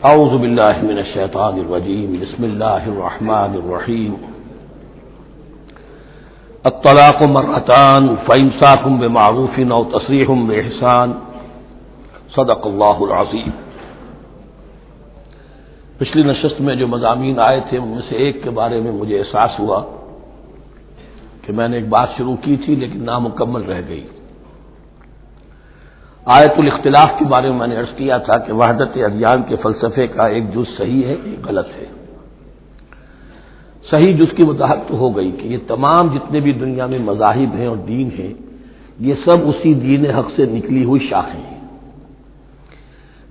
اعوذ باللہ من الشیطان الرجیم بسم اللہ الرحمن الرحیم الطلاق مرتان فامساک بمعروف او تسریح باحسان صدق اللہ العظیم۔ پچھلی نشست میں جو مضامین آئے تھے ان میں سے ایک کے بارے میں مجھے احساس ہوا کہ میں نے ایک بات شروع کی تھی لیکن نامکمل رہ گئی۔ آیت الاختلاف کے بارے میں نے عرض کیا تھا کہ وحدت ادیان کے فلسفے کا ایک جز صحیح ہے، ایک غلط ہے۔ صحیح جز کی وضاحت تو ہو گئی کہ یہ تمام جتنے بھی دنیا میں مذاہب ہیں اور دین ہیں یہ سب اسی دین حق سے نکلی ہوئی شاخیں ہیں۔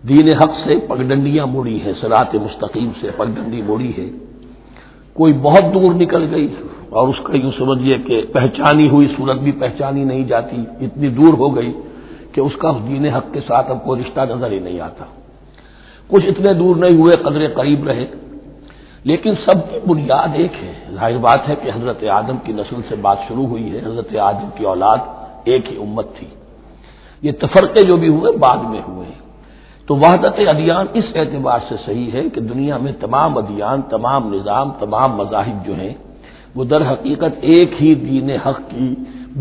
دین حق سے پگڈنڈیاں مڑی ہیں، صراط مستقیم سے پگڈنڈی مڑی ہے، کوئی بہت دور نکل گئی اور اس کا یوں سمجھیے کہ پہچانی ہوئی صورت بھی پہچانی نہیں جاتی، اتنی دور ہو گئی کہ اس کا اس دین حق کے ساتھ اب کوئی رشتہ نظر ہی نہیں آتا۔ کچھ اتنے دور نہیں ہوئے، قدر قریب رہے، لیکن سب کی بنیاد ایک ہے۔ ظاہر بات ہے کہ حضرت آدم کی نسل سے بات شروع ہوئی ہے، حضرت آدم کی اولاد ایک ہی امت تھی، یہ تفرقے جو بھی ہوئے بعد میں ہوئے ہیں۔ تو وحدت ادیان اس اعتبار سے صحیح ہے کہ دنیا میں تمام ادیان، تمام نظام، تمام مذاہب جو ہیں وہ در حقیقت ایک ہی دین حق کی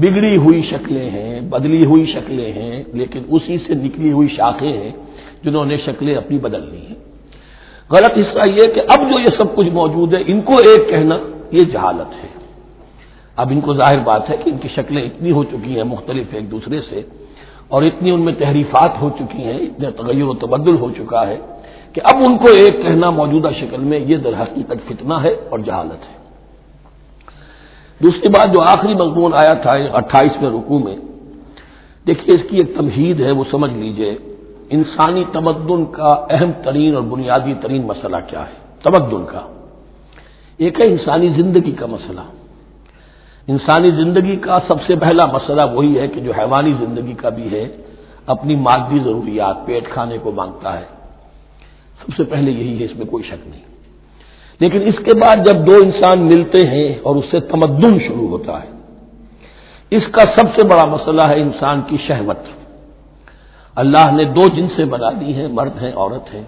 بگڑی ہوئی شکلیں ہیں، بدلی ہوئی شکلیں ہیں، لیکن اسی سے نکلی ہوئی شاخیں ہیں جنہوں نے شکلیں اپنی بدل لی ہیں۔ غلط حصہ یہ کہ اب جو یہ سب کچھ موجود ہے ان کو ایک کہنا یہ جہالت ہے۔ اب ان کو ظاہر بات ہے کہ ان کی شکلیں اتنی ہو چکی ہیں مختلف ایک دوسرے سے، اور اتنی ان میں تحریفات ہو چکی ہیں، اتنا تغیر و تبدل ہو چکا ہے کہ اب ان کو ایک کہنا موجودہ شکل میں یہ در حقیقت فتنہ ہے اور جہالت ہے۔ دوسری بات جو آخری مضمون آیا تھا 28ویں رکوع میں، دیکھیے اس کی ایک تمہید ہے، وہ سمجھ لیجئے انسانی تمدن کا اہم ترین اور بنیادی ترین مسئلہ کیا ہے۔ تمدن کا ایک ہے انسانی زندگی کا مسئلہ۔ انسانی زندگی کا سب سے پہلا مسئلہ وہی ہے کہ جو حیوانی زندگی کا بھی ہے، اپنی مادی ضروریات، پیٹ کھانے کو مانگتا ہے، سب سے پہلے یہی ہے، اس میں کوئی شک نہیں۔ لیکن اس کے بعد جب دو انسان ملتے ہیں اور اس سے تمدن شروع ہوتا ہے، اس کا سب سے بڑا مسئلہ ہے انسان کی شہوت۔ اللہ نے دو جنسیں بنا دی ہیں، مرد ہیں، عورت ہیں،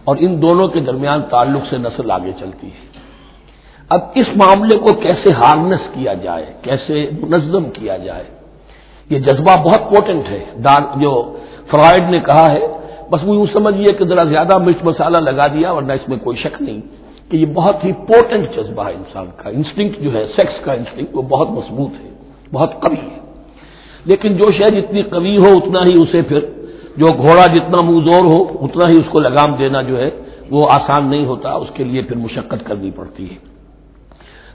اور ان دونوں کے درمیان تعلق سے نسل آگے چلتی ہے۔ اب اس معاملے کو کیسے ہارنس کیا جائے، کیسے منظم کیا جائے، یہ جذبہ بہت پوٹنٹ ہے۔ جو فرائڈ نے کہا ہے، بس وہ یوں سمجھیے کہ ذرا زیادہ مرچ مسالہ لگا دیا، ورنہ اس میں کوئی شک نہیں کہ یہ بہت ہی پوٹنٹ جذبہ ہے انسان کا۔ انسٹنکٹ جو ہے، سیکس کا انسٹنکٹ، وہ بہت مضبوط ہے، بہت قوی ہے۔ لیکن جو شے جتنی قوی ہو اتنا ہی اسے پھر، جو گھوڑا جتنا منہ زور ہو اتنا ہی اس کو لگام دینا جو ہے وہ آسان نہیں ہوتا، اس کے لیے پھر مشقت کرنی پڑتی ہے۔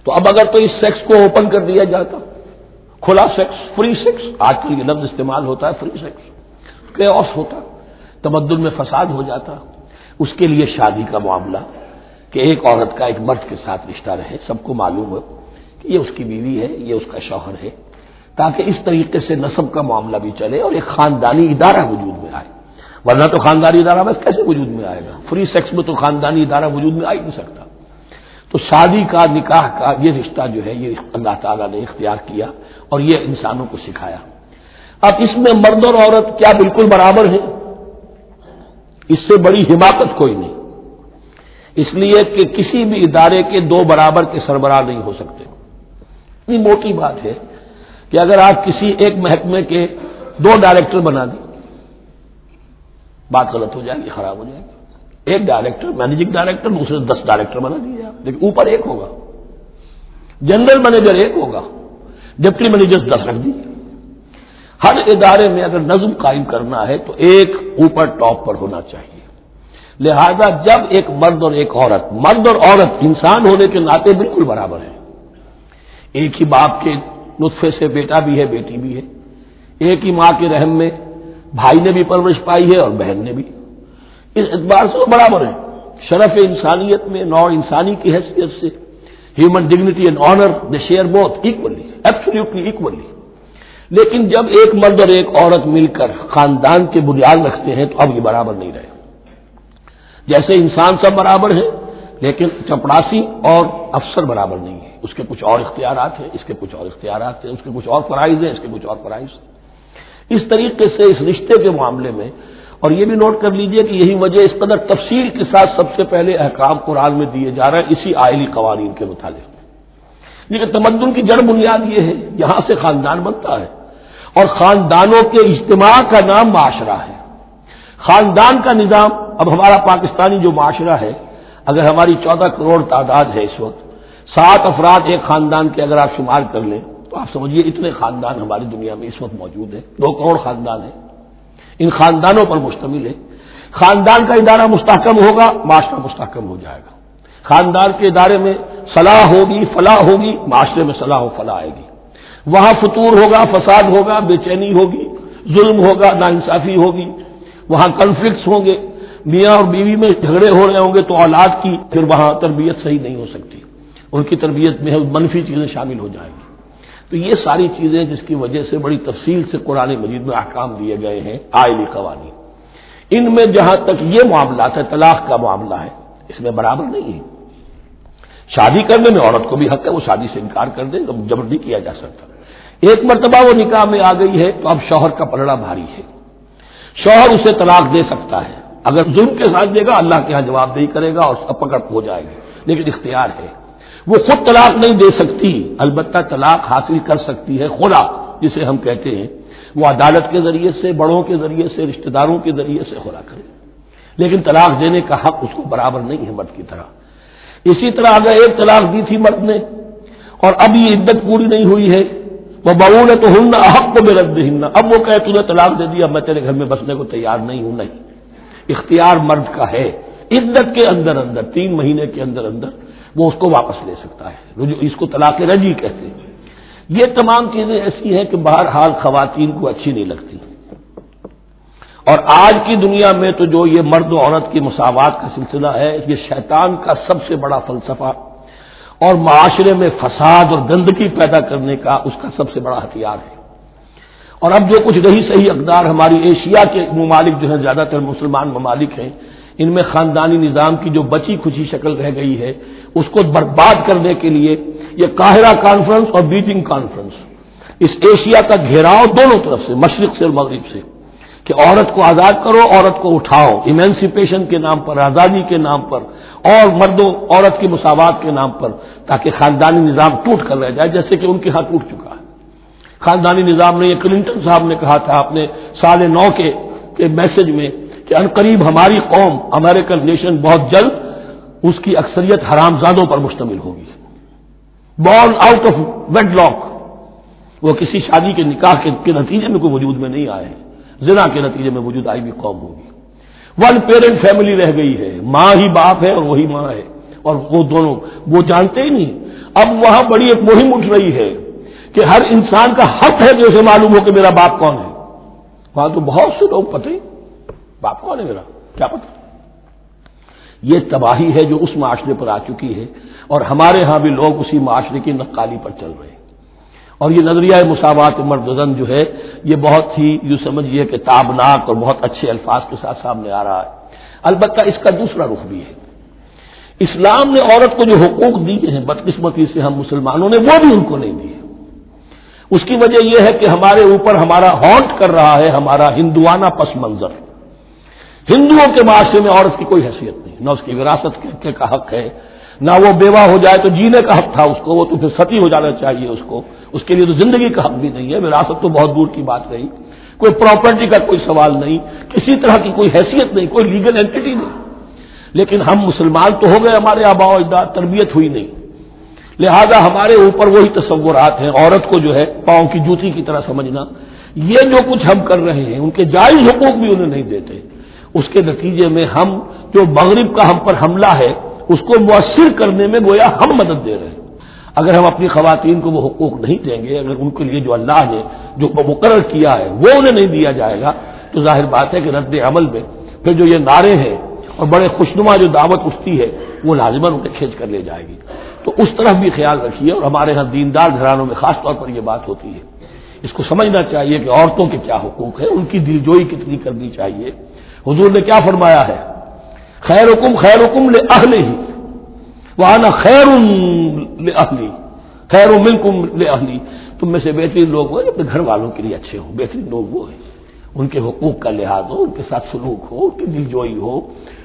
تو اب اگر تو اس سیکس کو اوپن کر دیا جاتا، کھلا سیکس، فری سیکس، آج کل یہ لفظ استعمال ہوتا ہے، فری سیکس، کیوس ہوتا، تمدن میں فساد ہو جاتا۔ اس کے لیے شادی کا معاملہ کہ ایک عورت کا ایک مرد کے ساتھ رشتہ رہے، سب کو معلوم ہو کہ یہ اس کی بیوی ہے، یہ اس کا شوہر ہے، تاکہ اس طریقے سے نسب کا معاملہ بھی چلے اور ایک خاندانی ادارہ وجود میں آئے۔ ورنہ تو خاندانی ادارہ بس کیسے وجود میں آئے گا؟ فری سیکس میں تو خاندانی ادارہ وجود میں آ ہی نہیں سکتا۔ تو شادی کا، نکاح کا یہ رشتہ جو ہے یہ اللہ تعالیٰ نے اختیار کیا اور یہ انسانوں کو سکھایا۔ اب اس میں مرد اور عورت کیا بالکل برابر ہیں؟ اس سے بڑی حماقت کوئی نہیں، اس لیے کہ کسی بھی ادارے کے دو برابر کے سربراہ نہیں ہو سکتے۔ اتنی موٹی بات ہے کہ اگر آپ کسی ایک محکمے کے دو ڈائریکٹر بنا دیں، بات غلط ہو جائے گی، خراب ہو جائے گی۔ ایک ڈائریکٹر، مینیجنگ ڈائریکٹر، دوسرے 10 ڈائریکٹر بنا دیجیے آپ، لیکن اوپر ایک ہوگا، جنرل مینیجر ایک ہوگا، ڈپٹی مینیجر 10 رکھ دیجیے۔ ہر ادارے میں اگر نظم قائم کرنا ہے تو ایک اوپر ٹاپ پر ہونا چاہیے۔ لہذا جب ایک مرد اور ایک عورت، مرد اور عورت انسان ہونے کے ناطے بالکل برابر ہیں، ایک ہی باپ کے نطفے سے بیٹا بھی ہے، بیٹی بھی ہے، ایک ہی ماں کے رحم میں بھائی نے بھی پرورش پائی ہے اور بہن نے بھی، اس اعتبار سے وہ برابر ہیں۔ شرف انسانیت میں، نوع انسانی کی حیثیت سے، human dignity and honour, they share both equally, absolutely equally. لیکن جب ایک مرد اور ایک عورت مل کر خاندان کے بنیاد رکھتے ہیں تو اب یہ برابر نہیں رہے۔ جیسے انسان سب برابر ہیں لیکن چپڑاسی اور افسر برابر نہیں ہے، اس کے کچھ اور اختیارات ہیں، اس کے کچھ اور اختیارات ہیں، اس کے کچھ اور فرائض ہیں، اس کے کچھ اور فرائض ہیں۔ اس طریقے سے اس رشتے کے معاملے میں اور یہ بھی نوٹ کر لیجئے کہ یہی وجہ اس قدر تفصیل کے ساتھ سب سے پہلے احکام قرآن میں دیے جا رہے ہیں اسی آئلی قوانین کے متعلق. لیکن تمدن کی جڑ بنیاد یہ ہے، یہاں سے خاندان بنتا ہے، اور خاندانوں کے اجتماع کا نام معاشرہ ہے. خاندان کا نظام، اب ہمارا پاکستانی جو معاشرہ ہے، اگر ہماری 14 کروڑ تعداد ہے اس وقت، 7 افراد ایک خاندان کے اگر آپ شمار کر لیں تو آپ سمجھیے اتنے خاندان ہماری دنیا میں اس وقت موجود ہیں. 2 کروڑ خاندان ہیں، ان خاندانوں پر مشتمل ہے. خاندان کا ادارہ مستحکم ہوگا، معاشرہ مستحکم ہو جائے گا. خاندان کے ادارے میں صلاح ہوگی، فلاح ہوگی، معاشرے میں صلاح و فلاح آئے گی. وہاں فتور ہوگا، فساد ہوگا، بے چینی ہوگی، ظلم ہوگا، ناانصافی ہوگی، وہاں کنفلکٹس ہوں گے، میاں اور بیوی میں جھگڑے ہو رہے ہوں گے تو اولاد کی پھر وہاں تربیت صحیح نہیں ہو سکتی، ان کی تربیت میں منفی چیزیں شامل ہو جائیں گی. تو یہ ساری چیزیں جس کی وجہ سے بڑی تفصیل سے قرآن مجید میں احکام دیے گئے ہیں آئلی قوانین. ان میں جہاں تک یہ معاملات ہے، طلاق کا معاملہ ہے، اس میں برابر نہیں ہے. شادی کرنے میں عورت کو بھی حق ہے، وہ شادی سے انکار کر دے، جبر نہیں کیا جا سکتا. ایک مرتبہ وہ نکاح میں آ گئی ہے تو اب شوہر کا پلڑا بھاری ہے. شوہر اسے طلاق دے سکتا ہے، اگر ظلم کے ساتھ دے گا اللہ کے ہاں جواب دہی کرے گا اور سب پکڑ ہو جائے گی، لیکن اختیار ہے. وہ خود طلاق نہیں دے سکتی، البتہ طلاق حاصل کر سکتی ہے خلا جسے ہم کہتے ہیں. وہ عدالت کے ذریعے سے، بڑوں کے ذریعے سے، رشتہ داروں کے ذریعے سے خلا کرے، لیکن طلاق دینے کا حق اس کو برابر نہیں ہے مرد کی طرح. اسی طرح اگر ایک طلاق دی تھی مرد نے اور اب یہ عدت پوری نہیں ہوئی ہے، وہ بؤولتہن احق بردہن، اب وہ کہے تو نے طلاق دے دیا، میں تیرے گھر میں بسنے کو تیار نہیں ہوں، نہیں. اختیار مرد کا ہے، عدت کے اندر 3 مہینے کے اندر وہ اس کو واپس لے سکتا ہے. اس کو طلاق رجعی کہتے ہیں. یہ تمام چیزیں ایسی ہیں کہ بہرحال خواتین کو اچھی نہیں لگتی. اور آج کی دنیا میں تو جو یہ مرد و عورت کی مساوات کا سلسلہ ہے، یہ شیطان کا سب سے بڑا فلسفہ اور معاشرے میں فساد اور گندگی پیدا کرنے کا اس کا سب سے بڑا ہتھیار ہے. اور اب جو کچھ رہی صحیح اقدار ہماری ایشیا کے ممالک جو ہیں، زیادہ تر مسلمان ممالک ہیں، ان میں خاندانی نظام کی جو بچی کھچی شکل رہ گئی ہے اس کو برباد کرنے کے لیے یہ قاہرہ کانفرنس اور بیجنگ کانفرنس، اس ایشیا کا گھیراؤ دونوں طرف سے، مشرق سے اور مغرب سے، کہ عورت کو آزاد کرو، عورت کو اٹھاؤ، ایمینسیپیشن کے نام پر، آزادی کے نام پر، اور مردوں عورت کی مساوات کے نام پر، تاکہ خاندانی نظام ٹوٹ کر رہ جائے جیسے کہ ان کے ہاں ٹوٹ چکا ہے. خاندانی نظام نے، یہ کلنٹن صاحب نے کہا تھا اپنے سال 9 کے میسج میں کہ عنقریب ہماری قوم، امریکن نیشن، بہت جلد اس کی اکثریت حرامزادوں پر مشتمل ہوگی. بورن آؤٹ آف ویڈ لاک، وہ کسی شادی کے نکاح کے نتیجے میں کوئی وجود میں نہیں آئے ہیں، زنا کے نتیجے میں وجود آئی بھی قوم ہوگی. 1 پیرنٹ فیملی رہ گئی ہے، ماں ہی باپ ہے اور وہی ماں ہے، اور وہ دونوں وہ جانتے ہی نہیں. اب وہاں بڑی ایک مہم اٹھ رہی ہے کہ ہر انسان کا حق ہے کہ اسے معلوم ہو کہ میرا باپ کون ہے. وہاں تو بہت سے لوگ پتہ ہی باپ کون ہے میرا، کیا پتہ. یہ تباہی ہے جو اس معاشرے پر آ چکی ہے، اور ہمارے ہاں بھی لوگ اسی معاشرے کی نقالی پر چل رہے ہیں. اور یہ نظریہ مساوات مرد و زن جو ہے یہ بہت ہی یوں سمجھیے کہ تابناک اور بہت اچھے الفاظ کے ساتھ سامنے آ رہا ہے. البتہ اس کا دوسرا رخ بھی ہے. اسلام نے عورت کو جو حقوق دیے ہیں بدقسمتی سے ہم مسلمانوں نے وہ بھی ان کو نہیں دیے. اس کی وجہ یہ ہے کہ ہمارے اوپر ہمارا ہانٹ کر رہا ہے ہمارا ہندوانہ پس منظر. ہندوؤں کے معاشرے میں عورت کی کوئی حیثیت نہیں، نہ اس کی وراثت کا حق ہے، نہ وہ بیوہ ہو جائے تو جینے کا حق تھا اس کو، وہ تو پھر ستی ہو جانا چاہیے اس کو، اس کے لیے تو زندگی کا حق بھی نہیں ہے. وراثت تو بہت دور کی بات رہی، کوئی پراپرٹی کا کوئی سوال نہیں، کسی طرح کی کوئی حیثیت نہیں، کوئی لیگل اینٹی نہیں. لیکن ہم مسلمان تو ہو گئے، ہمارے آباء و اجداد، تربیت ہوئی نہیں، لہذا ہمارے اوپر وہی تصورات ہیں. عورت کو جو ہے پاؤں کی جوتی کی طرح سمجھنا، یہ جو کچھ ہم کر رہے ہیں ان کے جائز حقوق بھی انہیں نہیں دیتے. اس کے نتیجے میں ہم جو مغرب کا ہم پر حملہ ہے اس کو مؤثر کرنے میں گویا ہم مدد دے رہے ہیں. اگر ہم اپنی خواتین کو وہ حقوق نہیں دیں گے، اگر ان کے لیے جو اللہ نے جو مقرر کیا ہے وہ انہیں نہیں دیا جائے گا، تو ظاہر بات ہے کہ رد عمل میں پھر جو یہ نعرے ہیں اور بڑے خوشنما جو دعوت اٹھتی ہے وہ لازماً انہیں کھینچ کر لے جائے گی. تو اس طرف بھی خیال رکھیے. اور ہمارے ہاں دیندار گھرانوں میں خاص طور پر یہ بات ہوتی ہے، اس کو سمجھنا چاہیے کہ عورتوں کے کیا حقوق ہیں، ان کی دلجوئی کتنی کرنی چاہیے. حضور نے کیا فرمایا ہے؟ خیرکم خیرکم لأہلہ وانا خیر لأہلی، خیر منکم لأہلی. تم میں سے بہترین لوگ وہ اپنے گھر والوں کے لیے اچھے ہوں، بہترین لوگ وہ ہیں. ان کے حقوق کا لحاظ ہو، ان کے ساتھ سلوک ہو، ان کی دلجوئی ہو،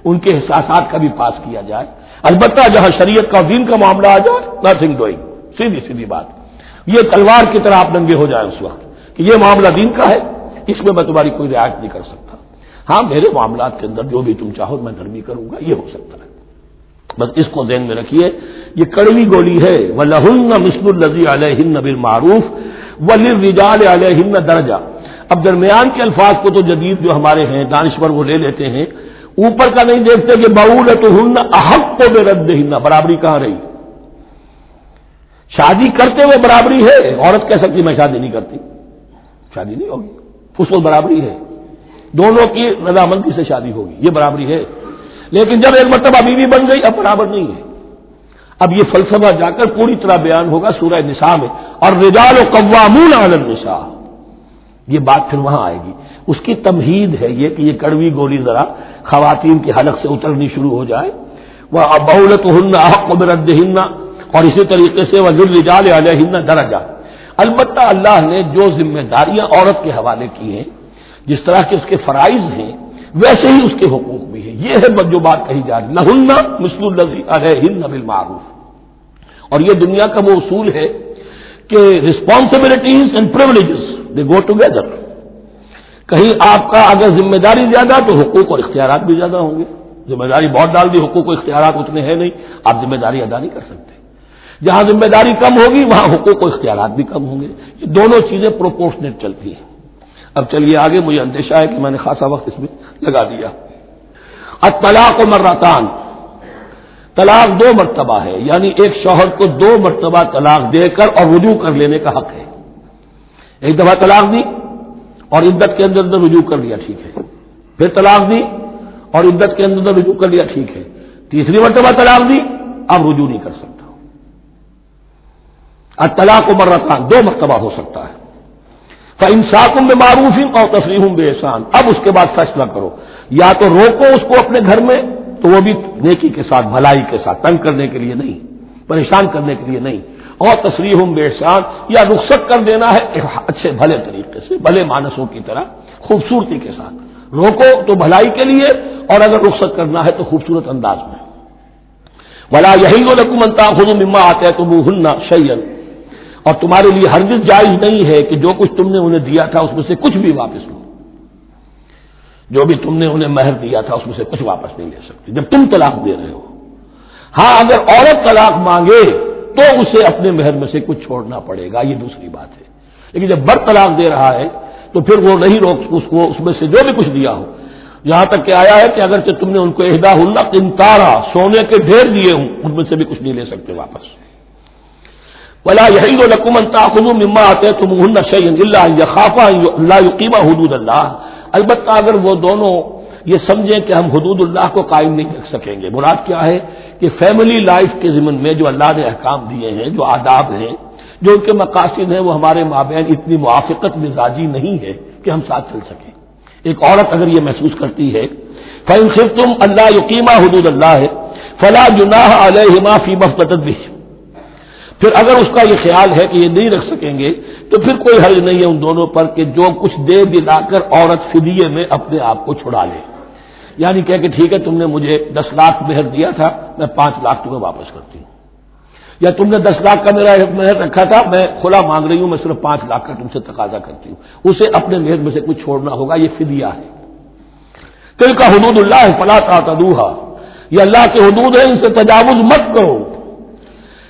ان کے احساسات کا بھی پاس کیا جائے۔ البتہ جہاں شریعت کا دین کا معاملہ آ جائے، نتھنگ ڈوئنگ، سیدھی سیدھی بات، یہ تلوار کی طرح آپ ننگے ہو جائیں اس وقت کہ یہ معاملہ دین کا ہے، اس میں میں تمہاری کوئی رعایت نہیں کر سکتا۔ ہاں میرے معاملات کے اندر جو بھی تم چاہو میں نرمی کروں گا، یہ ہو سکتا ہے۔ بس اس کو ذہن میں رکھیے، یہ کڑوی گولی ہے۔ وَلَهُنَّ مِثْلُ الَّذِي عَلَيْهِنَّ بِالْمَعْرُوفِ وَلِلرِّجَالِ عَلَيْهِنَّ دَرَجَةٌ۔ اب درمیان کے الفاظ کو تو جدید جو ہمارے ہیں دانشور وہ لے لیتے ہیں، اوپر کا نہیں دیکھتے کہ بَعُولَتُهُنَّ أَحَقُّ بِرَدِّهِنَّ، برابری کہاں رہی؟ شادی کرتے ہوئے برابری ہے، عورت کہہ سکتی میں شادی نہیں کرتی، شادی نہیں ہوگی، اس وقت برابری ہے، دونوں کی رضامندی سے شادی ہوگی، یہ برابری ہے۔ لیکن جب ایک مرتبہ بیوی بن گئی اب برابر نہیں ہے۔ اب یہ فلسفہ جا کر پوری طرح بیان ہوگا سورہ نساء میں، اور رجال قوامون علی النساء، یہ بات پھر وہاں آئے گی۔ اس کی تمہید ہے یہ کہ یہ کڑوی گولی ذرا خواتین کی حلق سے اترنی شروع ہو جائے۔ وَبَعُولَتُهُنَّ أَحَقُّ بِرَدِّهِنَّ، اور اسی طریقے سے وَلِلرِّجَالِ عَلَيْهِنَّ دَرَجَةٌ۔ البتہ اللہ نے جو ذمہ داریاں عورت کے حوالے کی ہیں، جس طرح کے اس کے فرائض ہیں ویسے ہی اس کے حقوق بھی ہیں۔ یہ ہے جو بات کہی جا رہی، لہن مثل الذی علیہن بالمعروف۔ اور یہ دنیا کا وہ اصول ہے کہ responsibilities and privileges they go together. کہیں آپ کا اگر ذمہ داری زیادہ تو حقوق اور اختیارات بھی زیادہ ہوں گے۔ ذمہ داری بہت ڈال دی، حقوق و اختیارات اتنے ہیں نہیں، آپ ذمہ داری ادا نہیں کر سکتے۔ جہاں ذمہ داری کم ہوگی وہاں حقوق و اختیارات بھی کم ہوں گے۔ یہ دونوں چیزیں پروپورشنیٹ چلتی ہیں۔ اب چلیے آگے، مجھے اندیشہ ہے کہ میں نے خاصا وقت اس میں لگا دیا۔ الطلاق مرتان، طلاق دو مرتبہ ہے، یعنی ایک شوہر کو دو مرتبہ طلاق دے کر اور رجوع کر لینے کا حق ہے۔ ایک دفعہ طلاق دی اور عدت کے اندر رجوع کر لیا، ٹھیک ہے، پھر طلاق دی اور عدت کے اندر رجوع کر لیا، ٹھیک ہے، تیسری مرتبہ طلاق دی اب رجوع نہیں کر سکتا۔ الطلاق مرتان، دو مرتبہ ہو سکتا ہے۔ فَإِمْسَاكٌ بِمَعْرُوفٍ أَوْ تَسْرِيحٌ بِإِحْسَانٍ، اب اس کے بعد فیصلہ کرو، یا تو روکو اس کو اپنے گھر میں تو وہ بھی نیکی کے ساتھ، بھلائی کے ساتھ، تنگ کرنے کے لیے نہیں، پریشان کرنے کے لیے نہیں، اور تسریح بِإِحْسَان، یا رخصت کر دینا ہے اچھے بھلے طریقے سے، بھلے مانسوں کی طرح خوبصورتی کے ساتھ۔ روکو تو بھلائی کے لیے، اور اگر رخصت کرنا ہے تو خوبصورت انداز میں۔ وَلَا يَحِلُّ لَكُمْ أَن تَأْخُذُوا مِمَّا آتَيْتُمُوهُنَّ شَيْئًا، اور تمہارے لیے ہرگز جائز نہیں ہے کہ جو کچھ تم نے انہیں دیا تھا اس میں سے کچھ بھی واپس لو۔ جو بھی تم نے انہیں مہر دیا تھا اس میں سے کچھ واپس نہیں لے سکتے جب تم طلاق دے رہے ہو۔ ہاں اگر عورت طلاق مانگے تو اسے اپنے مہر میں سے کچھ چھوڑنا پڑے گا، یہ دوسری بات ہے، لیکن جب بر طلاق دے رہا ہے تو پھر وہ نہیں روک اس کو اس میں سے جو بھی کچھ دیا ہو۔ یہاں تک کہ آیا ہے کہ اگرچہ تم نے ان کو احداہن قنطارا، سونے کے ڈھیر دیے ہوں، ان میں سے بھی کچھ نہیں لے سکتے واپس۔ وَلَا يَحِلُّ لَكُمْ أَن تَأْخُذُوا مِمَّا آتَيْتُمُوهُنَّ شَيْئًا إِلَّا أَن يَخَافَا أَن لَّا يُقِيمَا حُدُودَ اللَّهِ، البتہ اگر وہ دونوں یہ سمجھیں کہ ہم حدود اللہ کو قائم نہیں رکھ سکیں گے۔ مراد کیا ہے کہ فیملی لائف کے ضمن میں جو اللہ نے احکام دیے ہیں، جو آداب ہیں، جو ان کے مقاصد ہیں، وہ ہمارے مابین اتنی موافقت مزاجی نہیں ہے کہ ہم ساتھ چل سکیں۔ ایک عورت اگر یہ محسوس کرتی ہے فَإِنْ خِفْتُمْ أَلَّا يُقِيمَا حُدُودَ اللَّهِ فَلَا جُنَاحَ عَلَيْهِمَا فِيمَا افْتَدَتْ بِهِ، پھر اگر اس کا یہ خیال ہے کہ یہ نہیں رکھ سکیں گے تو پھر کوئی حرج نہیں ہے ان دونوں پر کہ جو کچھ دے دلا کر عورت فدیے میں اپنے آپ کو چھڑا لے، یعنی کہہ کہ ٹھیک ہے تم نے مجھے 10 لاکھ مہر دیا تھا، میں 5 لاکھ تمہیں واپس کرتی ہوں، یا تم نے 10 لاکھ کا میرا مہر رکھا تھا، میں کھلا مانگ رہی ہوں، میں صرف 5 لاکھ کا تم سے تقاضا کرتی ہوں، اسے اپنے مہر میں سے کچھ چھوڑنا ہوگا، یہ فدیہ ہے۔ تلک حدود اللہ فلا تعتدوها، یہ اللہ کے حدود ہیں، ان سے تجاوز مت کرو۔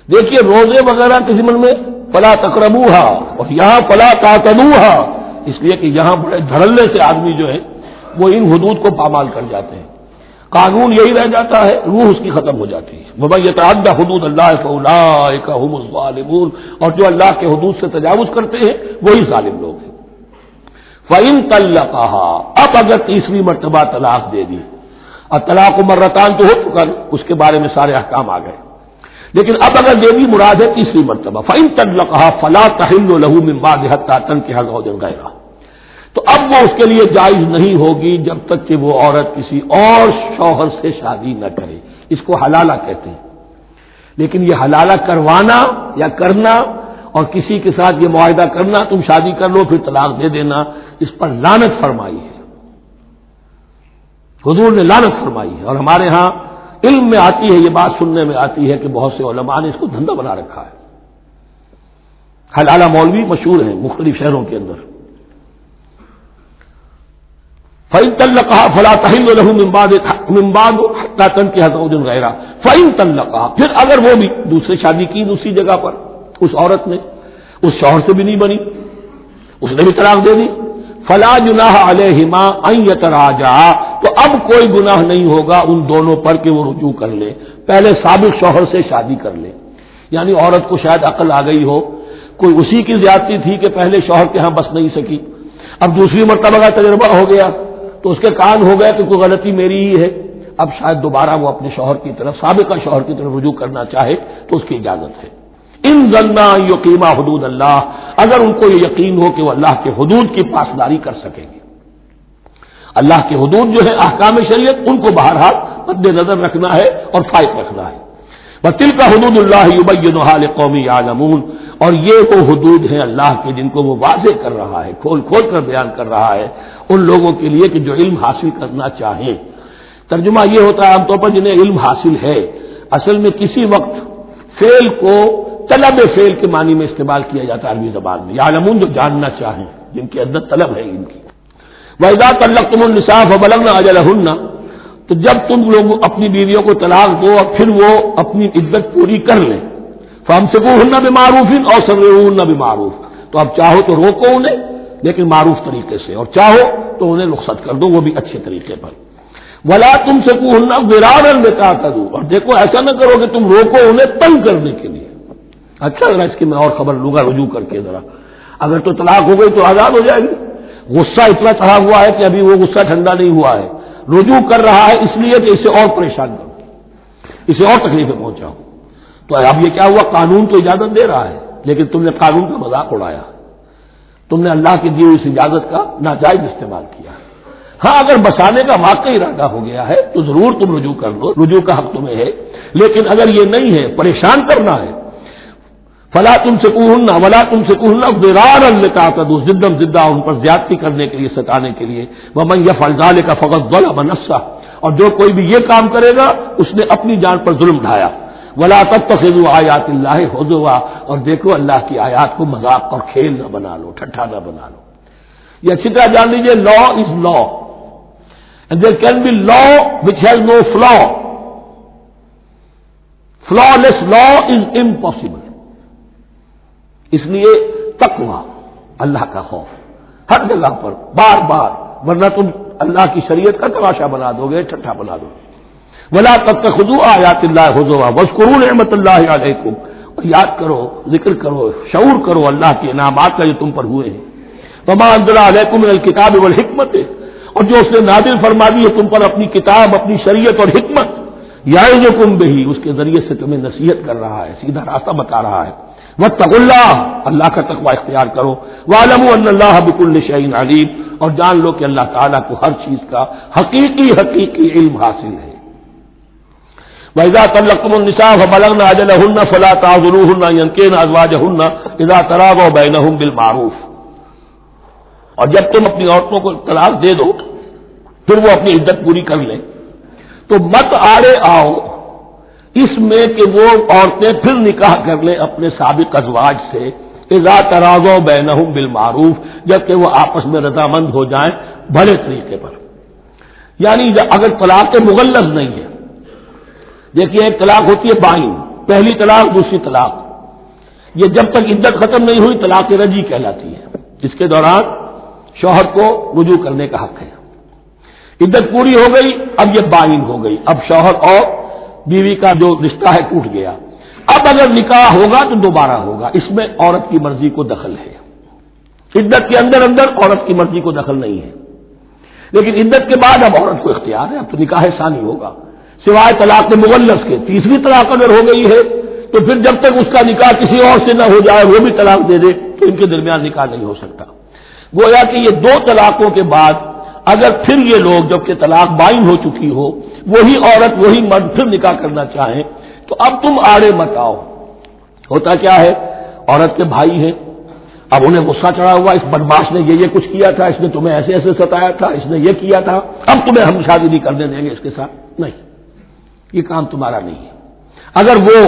دیکھیے روزے وغیرہ کے ضمن میں فلا تقربوها، اور یہاں فلا تعتدوها، اس لیے کہ یہاں بڑے دھڑلے سے آدمی جو ہے وہ ان حدود کو پامال کر جاتے ہیں، قانون یہی رہ جاتا ہے، روح اس کی ختم ہو جاتی ہے۔ وَمَن يَتَعَدَّ حُدُودَ اللَّهِ فَأُولَٰئِكَ هُمُ الظَّالِمُونَ، اور جو اللہ کے حدود سے تجاوز کرتے ہیں وہی ظالم لوگ ہیں۔ فَإِن طَلَّقَهَا، اب اگر تیسری مرتبہ طلاق دے دی، الطلاق مرتان تو ہو چکا، اس کے بارے میں سارے احکام آ گئے، لیکن اب اگر دے دی مراد ہے تیسری مرتبہ، فَإِن طَلَّقَهَا فَلَا تَحِلُّ لَهُ مِن بَعْدِ حَتَّىٰ تَنكِحَ زَوْجًا غَيْرَهُ، تو اب وہ اس کے لیے جائز نہیں ہوگی جب تک کہ وہ عورت کسی اور شوہر سے شادی نہ کرے۔ اس کو حلالہ کہتے ہیں، لیکن یہ حلالہ کروانا یا کرنا اور کسی کے ساتھ یہ معاہدہ کرنا تم شادی کر لو پھر طلاق دے دینا، اس پر لعنت فرمائی ہے، حضور نے لعنت فرمائی ہے۔ اور ہمارے ہاں علم میں آتی ہے، یہ بات سننے میں آتی ہے کہ بہت سے علماء نے اس کو دھندا بنا رکھا ہے۔ حلالہ مولوی مشہور ہیں مختلف شہروں کے اندر، فَإِن طَلَّقَهَا فَلَا تَحِلُّ لَهُ مِن بَعْدُ حَتَّىٰ تَنكِحَ زَوْجًا غَيْرَهُ فَإِن طَلَّقَهَا، پھر اگر وہ بھی دوسری شادی کی دوسری جگہ پر، اس عورت نے اس شوہر سے بھی نہیں بنی، اس نے بھی طلاق دے دی، فَلَا جُنَاحَ عَلَيْهِمَا أَن يَتَرَاجَعَا، تو اب کوئی گناہ نہیں ہوگا ان دونوں پر کہ وہ رجوع کر لے، پہلے سابق شوہر سے شادی کر لے۔ یعنی عورت کو شاید عقل آ گئی ہو، کوئی اسی کی زیادتی تھی کہ پہلے شوہر کے ہاں بس نہیں سکی، اب دوسری مرتبہ کا تجربہ ہو گیا تو اس کے کان ہو گیا کہ کوئی غلطی میری ہی ہے، اب شاید دوبارہ وہ اپنے شوہر کی طرف، سابقہ شوہر کی طرف رجوع کرنا چاہے تو اس کی اجازت ہے۔ ان ظنا یقیما حدود اللہ، اگر ان کو یہ یقین ہو کہ وہ اللہ کے حدود کی پاسداری کر سکیں گے، اللہ کے حدود جو ہے احکام شریعت، ان کو بہرحال مد نظر رکھنا ہے اور فائق رکھنا ہے۔ وَتِلْكَ حُدُودُ اللَّهِ يُبَيِّنُهَا لِقَوْمٍ يَعْلَمُونَ، اور یہ وہ حدود ہیں اللہ کے جن کو وہ واضح کر رہا ہے، کھول کھول کر بیان کر رہا ہے ان لوگوں کے لیے کہ جو علم حاصل کرنا چاہیں۔ ترجمہ یہ ہوتا ہے عام طور پر جنہیں علم حاصل ہے، اصل میں کسی وقت فعل کو طلب فعل کے معنی میں استعمال کیا جاتا ہے عربی زبان میں، یعلمون جو جاننا چاہیں، جن کے اندر طلب ہے علم کی۔ وَإِذَا طَلَّقْتُمُ النِّسَاءَ فَبَلَغْنَ أَجَلَهُنَّ، تو جب تم لوگ اپنی بیویوں کو طلاق دو اور پھر وہ اپنی عدت پوری کر لیں، فَأَمْسِكُوهُنَّ بِمَعْرُوفٍ أَوْ سَرِّحُوهُنَّ بِمَعْرُوفٍ، تو اب چاہو تو روکو انہیں لیکن معروف طریقے سے، اور چاہو تو انہیں رخصت کر دو وہ بھی اچھے طریقے پر۔ وَلَا تُمْسِكُوهُنَّ ضِرَارًا لِتَعْتَدُوا، اور دیکھو ایسا نہ کرو کہ تم روکو انہیں تنگ کرنے کے لیے۔ اچھا ذرا اس کی میں اور خبر لوں گا رجوع کر کے، ذرا اگر تو طلاق ہو گئی تو آزاد ہو جائے گی، غصہ اتنا چڑھا ہوا ہے کہ ابھی وہ غصہ ٹھنڈا نہیں ہوا ہے، رجوع کر رہا ہے اس لیے کہ اسے اور پریشان کروں، اسے اور تکلیفیں پہنچاؤں۔ تو اب یہ کیا ہوا، قانون تو اجازت دے رہا ہے لیکن تم نے قانون کا مذاق اڑایا، تم نے اللہ کی دی ہوئی اس اجازت کا ناجائز استعمال کیا۔ ہاں اگر بسانے کا واقعی ارادہ ہو گیا ہے تو ضرور تم رجوع کر لو، رجوع کا حق تمہیں ہے، لیکن اگر یہ نہیں ہے، پریشان کرنا ہے، فلا تمسکوہن ولا تمسکوہن ضرارا لتعتدوا، ضدہ ان پر زیادتی کرنے کے لیے، ستانے کے لیے۔ ومن یفعل ذلک فقد ظلم نفسہ، اور جو کوئی بھی یہ کام کرے گا اس نے اپنی جان پر ظلم ڈھایا۔ ولا تتخذوا آیات اللہ ہزوا، اور دیکھو اللہ کی آیات کو مذاق اور کھیل نہ بنا لو، ٹھٹھا نہ بنا لو۔ یہ اچھی طرح جان لیجیے، law is law and there can be law which has no flaw, flawless law is impossible. اس لیے تقوی، اللہ کا خوف ہر جگہ پر بار بار، ورنہ تم اللہ کی شریعت کا تماشا بنا دو گے، ٹھٹھا بنا دو گے۔ ولا تتخذوا آیات اللہ ہزوا واذکروا نعمت اللہ علیکم، اور یاد کرو، ذکر کرو، شعور کرو اللہ کے انعامات کا جو تم پر ہوئے ہیں۔ وما انزل علیکم من الکتاب والحکمت، اور جو اس نے نازل فرما دی ہے تم پر اپنی کتاب، اپنی شریعت اور حکمت، یعظکم بہ، اس کے ذریعے سے تمہیں نصیحت کر رہا ہے، سیدھا راستہ بتا رہا ہے۔ واتقوا اللہ، اللہ کا تقوی اختیار کرو۔ واعلموا ان اللہ بکل شیء علیم، اور جان لو کہ اللہ تعالیٰ کو ہر چیز کا حقیقی علم حاصل ہے۔ وَإِذَا طَلَّقْتُمُ النِّسَاءَ فَبَلَغْنَ أَجَلَهُنَّ فَلَا تَعْضُلُوهُنَّ أَن يَنكِحْنَ أَزْوَاجَهُنَّ إِذَا تَرَاضَوْا بَيْنَهُم بِالْمَعْرُوفِ، اور جب تم اپنی عورتوں کو طلاق دے دو پھر وہ اپنی عدت پوری کر لیں تو مت آڑے آؤ اس میں کہ وہ عورتیں پھر نکاح کر لیں اپنے سابق ازواج سے، اذا تراضوا بینہم بالمعروف، جبکہ وہ آپس میں رضامند ہو جائیں بھلے طریقے پر۔ یعنی اگر طلاق مغلظ نہیں ہے، دیکھیے ایک طلاق ہوتی ہے بائن، پہلی طلاق دوسری طلاق، یہ جب تک عدت ختم نہیں ہوئی طلاق رجعی کہلاتی ہے، جس کے دوران شوہر کو رجوع کرنے کا حق ہے۔ عدت پوری ہو گئی، اب یہ بائن ہو گئی، اب شوہر اور بیوی کا جو رشتہ ہے ٹوٹ گیا۔ اب اگر نکاح ہوگا تو دوبارہ ہوگا، اس میں عورت کی مرضی کو دخل ہے۔ عدت کے اندر عورت کی مرضی کو دخل نہیں ہے، لیکن عدت کے بعد اب عورت کو اختیار ہے، اب تو نکاح ثانی ہوگا، سوائے طلاق مغلظ کے۔ تیسری طلاق اگر ہو گئی ہے تو پھر جب تک اس کا نکاح کسی اور سے نہ ہو جائے، وہ بھی طلاق دے دے تو ان کے درمیان نکاح نہیں ہو سکتا۔ گویا کہ یہ دو طلاقوں کے بعد اگر پھر یہ لوگ جبکہ طلاق بائن ہو چکی ہو، وہی عورت وہی مرد پھر نکاح کرنا چاہیں تو اب تم آڑے مت آؤ۔ ہوتا کیا ہے، عورت کے بھائی ہیں، اب انہیں غصہ چڑھا ہوا، اس بدماش نے یہ کچھ کیا تھا، اس نے تمہیں ایسے ایسے ستایا تھا، اس نے یہ کیا تھا، اب تمہیں ہم شادی نہیں کرنے دیں گے اس کے ساتھ. نہیں، یہ کام تمہارا نہیں ہے. اگر وہ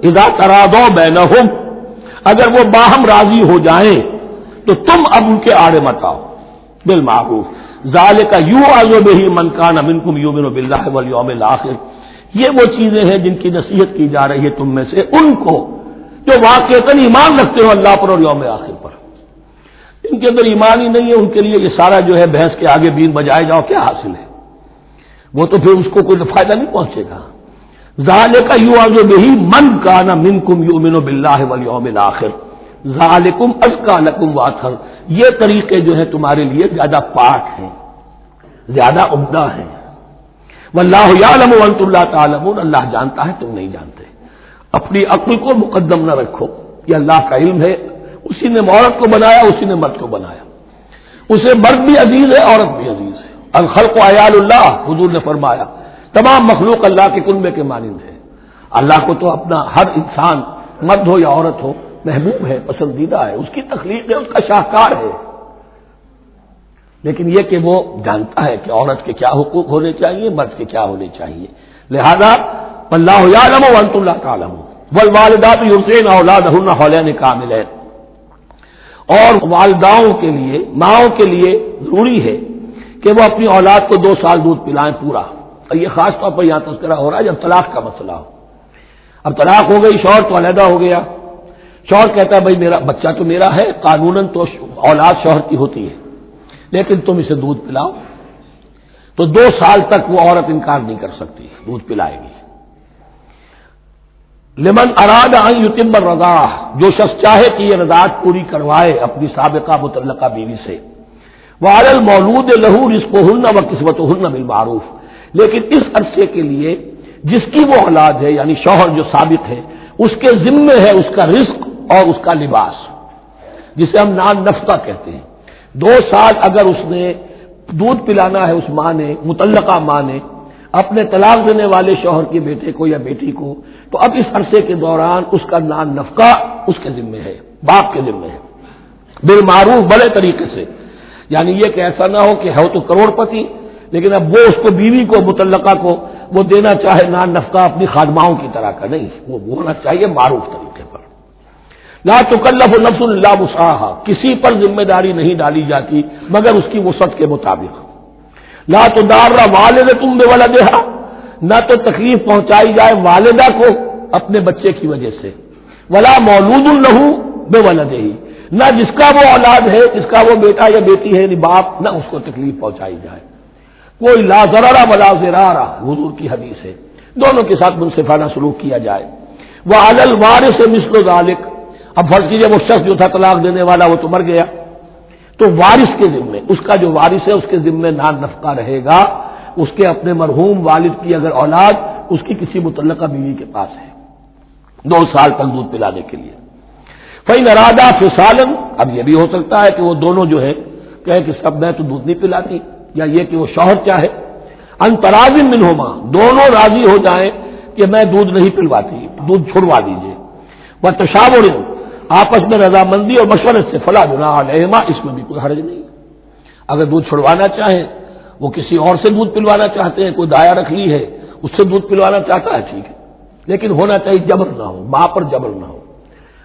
اذا تراضوا بینہم، اگر وہ باہم راضی ہو جائیں تو تم اب ان کے آڑے مت آؤ. بالمعروف ذالک یوعظ بہ من کان منکم یؤمن باللہ والیوم الآخر، یہ وہ چیزیں ہیں جن کی نصیحت کی جا رہی ہے تم میں سے ان کو جو واقعتاً ایمان رکھتے ہو اللہ پر اور یوم آخر پر. ان کے اندر ایمان ہی نہیں ہے، ان کے لیے یہ سارا جو ہے بحث کے آگے بین بجائے جاؤ کیا حاصل ہے؟ وہ تو پھر اس کو کوئی فائدہ نہیں پہنچے گا. ذالک یوعظ بہ من کان منکم یؤمن باللہ والیوم الآخر ذالکم ازکی لکم واطہر، یہ طریقے جو ہیں تمہارے لیے زیادہ پاک ہیں، زیادہ عمدہ ہیں. واللہ یعلم وانتم لا تعلمون، اللہ جانتا ہے تم نہیں جانتے. اپنی عقل کو مقدم نہ رکھو، یہ اللہ کا علم ہے. اسی نے عورت کو بنایا، اسی نے مرد کو بنایا. اسے مرد بھی عزیز ہے، عورت بھی عزیز ہے. الخلق عیال اللہ، حضور نے فرمایا تمام مخلوق اللہ کے کنبے کے مانند ہے. اللہ کو تو اپنا ہر انسان مرد ہو یا عورت ہو محبوب ہے، پسندیدہ ہے، اس کی تخلیق ہے، اس کا شاہکار ہے. لیکن یہ کہ وہ جانتا ہے کہ عورت کے کیا حقوق ہونے چاہیے، مرد کے کیا ہونے چاہیے. لہذا واللہ یعلم وانتم لا تعلمون والوالدات یرضعن اولادہن حولین کاملین، اور والداؤں کے لیے، ماؤں کے لیے ضروری ہے کہ وہ اپنی اولاد کو 2 سال دودھ پلائیں پورا. اور یہ خاص طور پر یہاں تذکرہ ہو رہا ہے جب طلاق کا مسئلہ ہو. اب طلاق ہو گئی، شوہر تو علیحدہ ہو گیا، شوہر کہتا ہے بھائی میرا بچہ تو میرا ہے، قانوناً تو اولاد شوہر کی ہوتی ہے، لیکن تم اسے دودھ پلاؤ. تو 2 سال تک وہ عورت انکار نہیں کر سکتی، دودھ پلائے گی. لمن اراد ان یتم الرضاعہ، جو شخص چاہے کہ یہ رضاعت پوری کروائے اپنی سابقہ مطلقہ بیوی سے. وعلی المولود لہ رزقہن وکسوتہن بالمعروف، لیکن اس عرصے کے لیے جس کی وہ اولاد ہے یعنی شوہر جو سابق ہے اس کے ذمے ہے اس کا رزق اور اس کا لباس، جسے ہم نان نفقہ کہتے ہیں. 2 سال اگر اس نے دودھ پلانا ہے اس ماں نے، مطلقہ ماں نے اپنے طلاق دینے والے شوہر کے بیٹے کو یا بیٹی کو، تو اب اس عرصے کے دوران اس کا نان نفقہ اس کے ذمے ہے، باپ کے ذمے ہے، بالمعروف، بڑے طریقے سے. یعنی یہ کہ ایسا نہ ہو کہ ہے تو کروڑ پتی لیکن اب وہ اس کو بیوی کو مطلقہ کو وہ دینا چاہے نان نفقہ اپنی خادماؤں کی طرح کا. نہیں، وہ ہونا چاہیے معروف طریقے پر. لا تکلف نفس الا وسعها، کسی پر ذمہ داری نہیں ڈالی جاتی مگر اس کی وسعت کے مطابق. لا تضار والدۃ بولدہا، نہ تو تکلیف پہنچائی جائے والدہ کو اپنے بچے کی وجہ سے، ولا مولود لہ بولدہ، نہ جس کا وہ اولاد ہے، جس کا وہ بیٹا یا بیٹی ہے یعنی باپ، نہ اس کو تکلیف پہنچائی جائے. کوئی لا ضرر ولا ضرار، حضور کی حدیث ہے، دونوں کے ساتھ منصفانہ سلوک کیا جائے. وعلی الوارث مثل ذلک، اب فرض کیجیے وہ شخص جو تھا طلاق دینے والا وہ تو مر گیا، تو وارث کے ذمے، اس کا جو وارث ہے اس کے ذمے نان نفقہ رہے گا. اس کے اپنے مرحوم والد کی اگر اولاد اس کی کسی متعلقہ بیوی کے پاس ہے 2 سال تک دودھ پلانے کے لیے. فإن ارادہ فصالا، اب یہ بھی ہو سکتا ہے کہ وہ دونوں جو ہے کہے کہ سب میں تو دودھ نہیں پلاتی، یا یہ کہ وہ شوہر چاہے ان تراض منہما، دونوں راضی ہو جائیں کہ میں دودھ نہیں پلواتی، دودھ چھڑوا دیجیے. وتشاور، آپس میں رضامندی اور مشورے سے، فلا جناح علیہما، اس میں بھی کوئی حرج نہیں. اگر دودھ چھڑوانا چاہیں، وہ کسی اور سے دودھ پلوانا چاہتے ہیں، کوئی دایا رکھ لی ہے اس سے دودھ پلوانا چاہتا ہے، ٹھیک ہے، لیکن ہونا چاہیے جبر نہ ہو، ماں پر جبر نہ ہو.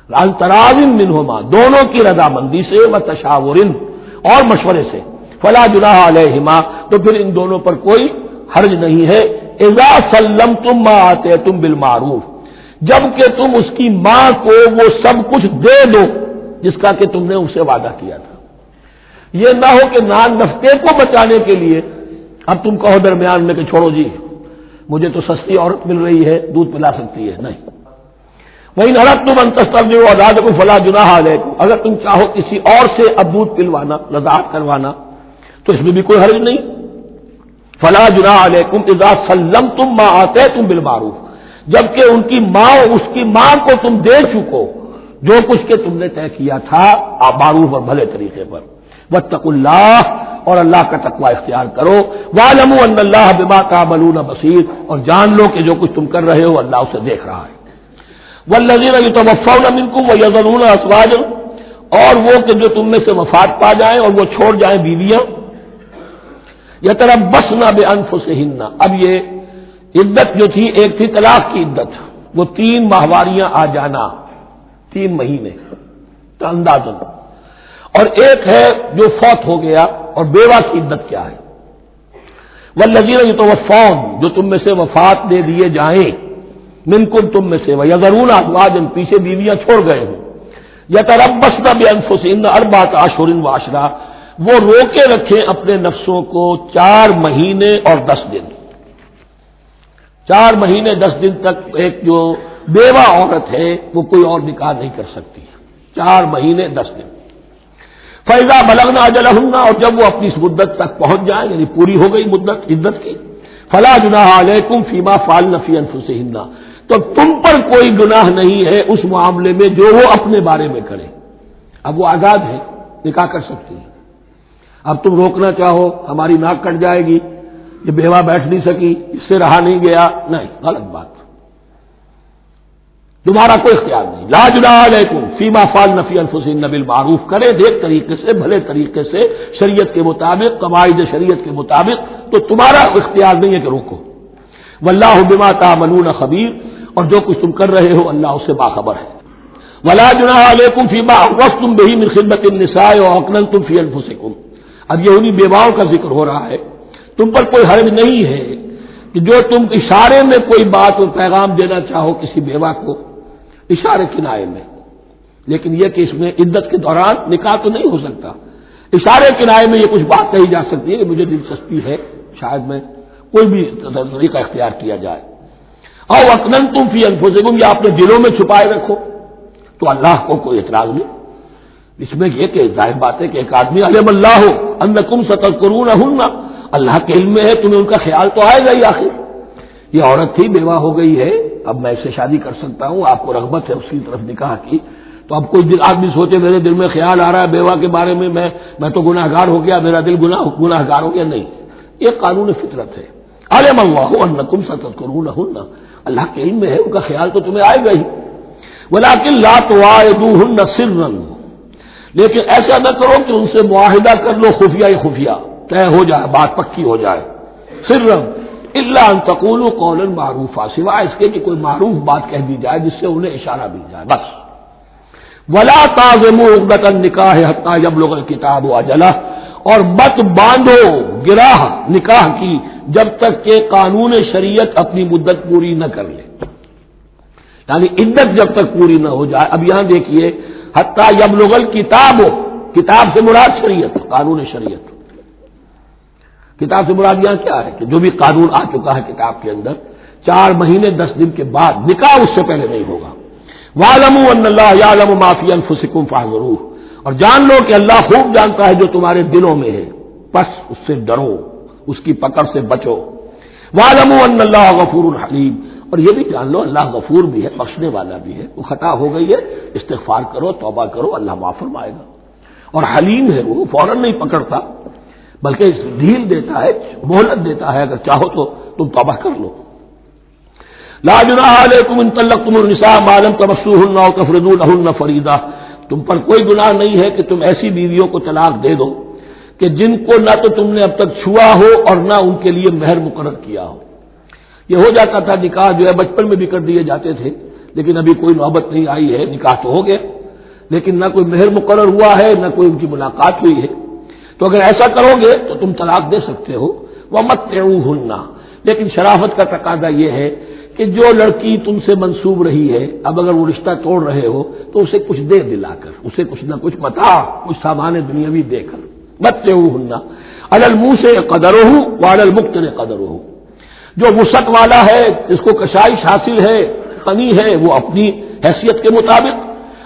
ان تراض منہما، دونوں کی رضامندی سے، وتشاور، اور مشورے سے، فلا جناح علیہما، تو پھر ان دونوں پر کوئی حرج نہیں ہے. اذا سلمتم ما آتیتم بالمعروف، جب کہ تم اس کی ماں کو وہ سب کچھ دے دو جس کا کہ تم نے اسے وعدہ کیا تھا. یہ نہ ہو کہ نان نفقے کو بچانے کے لیے اب تم کہو درمیان میں کہ چھوڑو جی مجھے تو سستی عورت مل رہی ہے دودھ پلا سکتی ہے. نہیں، وہی نرق تم انتسترجعوا اولادکم فلا جناح علیکم، اگر تم چاہو کسی اور سے اب دودھ پلوانا، رضاعت کروانا، تو اس میں بھی کوئی حرج نہیں. فلا جناح علیکم اذا سلمتم ما آتیتم بالمعروف، جبکہ ان کی ماں، اس کی ماں کو تم دے چکو جو کچھ کہ تم نے طے کیا تھا معروف اور بھلے طریقے پر. واتقوا اللہ، اور اللہ کا تقوی اختیار کرو. واعلموا ان اللہ بما تعملون بصیر، اور جان لو کہ جو کچھ تم کر رہے ہو اللہ اسے دیکھ رہا ہے. والذین یتوفون منکم ویذرون ازواجا، اور وہ کہ جو تم میں سے وفات پا جائیں اور وہ چھوڑ جائیں بیویاں، یتربصن بانفسہن، اب یہ عدت جو تھی ایک تھی طلاق کی عدت، وہ 3 ماہواریاں آ جانا، 3 مہینے کا اندازن، اور ایک ہے جو فوت ہو گیا، اور بیوہ کی عدت کیا ہے؟ والذین یتوفون، جو تم میں سے وفات دے دیے جائیں، منکم تم میں سے، ویذرون ازواجا، پیچھے بیویاں چھوڑ گئے ہوں، یتربصن بانفسہن 4 اشہر وعشرہ، وہ روکے رکھیں اپنے نفسوں کو 4 مہینے اور 10 دن، 4 مہینے 10 دن تک ایک جو بیوہ عورت ہے وہ کوئی اور نکاح نہیں کر سکتی، 4 مہینے 10 دن۔ فَإِذَا بَلَغْنَ أَجَلَهُنَّ، اور جب وہ اپنی اس مدت تک پہنچ جائیں، یعنی پوری ہو گئی مدت عدت کی، فَلَا جُنَاحَ عَلَيْكُمْ فِيمَا فَعَلْنَ فِي أَنفُسِهِنَّ، تو تم پر کوئی گناہ نہیں ہے اس معاملے میں جو وہ اپنے بارے میں کرے۔ اب وہ آزاد ہے، نکاح کر سکتی ہے۔ اب تم روکنا چاہو، ہماری ناک کٹ جائے گی، یہ بیوہ بیٹھ نہیں سکی، اس سے رہا نہیں گیا، نہیں، غلط بات، تمہارا کوئی اختیار نہیں۔ لا جناح علیکم فیما فعلن فی انفسہن بالمعروف، کرے نیک طریقے سے، بھلے طریقے سے، شریعت کے مطابق، قواعد شریعت کے مطابق، تو تمہارا اختیار نہیں ہے کہ روکو۔ واللہ بما تعملون خبیر، اور جو کچھ تم کر رہے ہو اللہ اس سے باخبر ہے۔ ولا جناح علیکم فیما عرضتم بہ من خطبۃ النساء واکننتم فی انفسکم، اب یہ انہی بیواؤں کا ذکر ہو رہا ہے، تم پر کوئی حرج نہیں ہے کہ جو تم اشارے میں کوئی بات اور پیغام دینا چاہو کسی بیوہ کو، اشارے کنائے میں، لیکن یہ کہ اس میں عدت کے دوران نکاح تو نہیں ہو سکتا، اشارے کنائے میں یہ کچھ بات کہی جا سکتی ہے کہ مجھے دلچسپی ہے، شاید میں کوئی بھی طریقہ اختیار کیا جائے۔ او اکننتم فی انفسکم، یا اپنے دلوں میں چھپائے رکھو، تو اللہ کو کوئی اعتراض نہیں۔ اس میں یہ کہ ظاہر بات ہے کہ ایک آدمی علم اللہ انکم ستذکرونہن، اللہ کے علم میں ہے تمہیں ان کا خیال تو آئے گا ہی، آخر یہ عورت تھی، بیوہ ہو گئی ہے، اب میں اس سے شادی کر سکتا ہوں، آپ کو رغبت ہے اس کی طرف نکاح کی، تو اب کوئی آدمی سوچے میرے دل میں خیال آ رہا ہے بیوہ کے بارے میں، میں تو گناہ گار ہو گیا، میرا دل گناہ گار ہو گیا، نہیں، یہ قانون فطرت ہے۔ علم اللہ انکم ستذکرونہن، اللہ کے علم میں ہے ان کا خیال تو تمہیں آئے گا ہی۔ ولکن لا تواعدوہن سرا، لیکن ایسا نہ کرو کہ ان سے معاہدہ کر لو خفیہ خفیہ، طے ہو جائے، بات پکی ہو جائے، سرا الا ان تقولوا قولا معروفا، سوائے اس کے کہ کوئی معروف بات کہہ دی جائے جس سے انہیں اشارہ مل جائے، بس۔ ولا تعزموا عقدۃ النکاح حتی یبلغ الکتاب اجلہ، اور مت باندھو گراہ نکاح کی جب تک کہ قانون شریعت اپنی مدت پوری نہ کر لے، یعنی عدت جب تک پوری نہ ہو جائے۔ اب یہاں دیکھیے حتی یبلغ الکتاب، کتاب سے مراد شریعت، قانون شریعت، کتاب سے مراد یہاں کیا ہے کہ جو بھی قانون آ چکا ہے کتاب کے اندر، 4 مہینے 10 دن کے بعد نکاح اس سے پہلے نہیں ہوگا۔ وَاعْلَمُوا أَنَّ اللَّهَ يَعْلَمُ مَا فِي أَنفُسِكُمْ فَاحْذَرُوهُ، اور جان لو کہ اللہ خوب جانتا ہے جو تمہارے دلوں میں ہے، بس اس سے ڈرو، اس کی پکڑ سے بچو۔ وَاعْلَمُوا أَنَّ اللَّهَ غَفُورٌ حَلِيمٌ، اور یہ بھی جان لو اللہ غفور بھی ہے، بخشنے والا بھی ہے، وہ خطا ہو گئی ہے، استغفار کرو، توبہ کرو، اللہ معاف فرمائے گا۔ اور حلیم ہے، وہ فوراً نہیں پکڑتا بلکہ ڈھیل دیتا ہے، مہلت دیتا ہے، اگر چاہو تو تم توبہ کر لو۔ لا جناح علیکم ان طلقتم النساء ما لم تمسوهن او تفرضوا لهن فریضہ، تم پر کوئی گناہ نہیں ہے کہ تم ایسی بیویوں کو طلاق دے دو کہ جن کو نہ تو تم نے اب تک چھوا ہو اور نہ ان کے لیے مہر مقرر کیا ہو۔ یہ ہو جاتا تھا، نکاح جو ہے بچپن میں بھی کر دیے جاتے تھے، لیکن ابھی کوئی نوبت نہیں آئی ہے، نکاح تو ہو گیا لیکن نہ کوئی مہر مقرر ہوا ہے، نہ کوئی ان کی ملاقات ہوئی ہے، تو اگر ایسا کرو گے تو تم طلاق دے سکتے ہو۔ وَمَتِّعُوهُنَّ، لیکن شرافت کا تقاضا یہ ہے کہ جو لڑکی تم سے منسوب رہی ہے، اب اگر وہ رشتہ توڑ رہے ہو تو اسے کچھ دے دلا کر، اسے کچھ نہ کچھ متاع، کچھ سامان دنیاوی دے کر۔ مَتِّعُوهُنَّ عَلَى الْمُوسِعِ قَدَرُهُ وَعَلَى الْمُقْتِرِ قَدَرُهُ، جو وسعت والا ہے، جس کو کشائش حاصل ہے، غنی ہے، وہ اپنی حیثیت کے مطابق،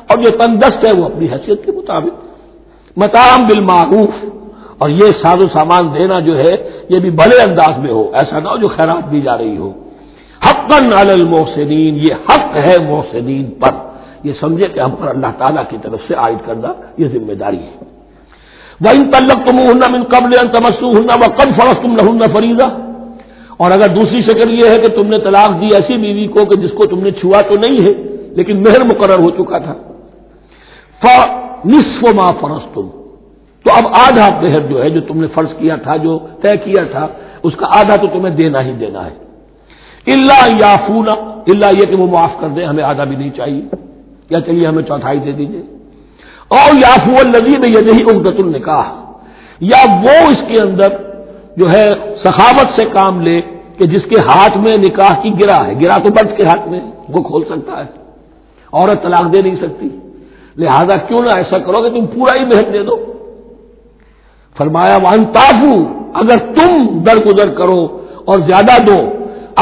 اور جو تنگ دست ہے وہ اپنی حیثیت کے مطابق۔ متاعًا بالمعروف، اور یہ ساز و سامان دینا جو ہے یہ بھی بھلے انداز میں ہو، ایسا نہ ہو جو خیرات دی جا رہی ہو۔ حقاً علی المحسنین، یہ حق ہے محسنین پر، یہ سمجھے کہ ہم پر اللہ تعالیٰ کی طرف سے عائد کردہ یہ ذمہ داری ہے۔ وَإِن طَلَّقْتُمُوهُنَّ مِن قَبْلِ أَن تَمَسُّوهُنَّ وَقَدْ فَرَضْتُمْ لَهُنَّ فَرِيضَةً، اور اگر دوسری شکل یہ ہے کہ تم نے طلاق دی ایسی بیوی کو کہ جس کو تم نے چھوا تو نہیں ہے، لیکن مہر مقرر ہو چکا تھا. فنصف ما فرضتم، تو اب آدھا مہر جو ہے جو تم نے فرض کیا تھا، جو طے کیا تھا، اس کا آدھا تو تمہیں دینا ہی دینا ہے. الا یعفونا، الا یہ کہ وہ معاف کر دیں، ہمیں آدھا بھی نہیں چاہیے، یا چلیے ہمیں چوتھائی دے دیجیے. اور یعفو الذی بیدہ عقدۃ النکاح، یا وہ اس کے اندر جو ہے سخاوت سے کام لے کہ جس کے ہاتھ میں نکاح کی گرا ہے. گرا تو مرد کے ہاتھ میں، وہ کھول سکتا ہے، عورت طلاق دے نہیں سکتی. لہذا کیوں نہ ایسا کرو کہ تم پورا ہی مہر دے دو. فرمایا وان تعفو، اگر تم درگزر کرو اور زیادہ دو،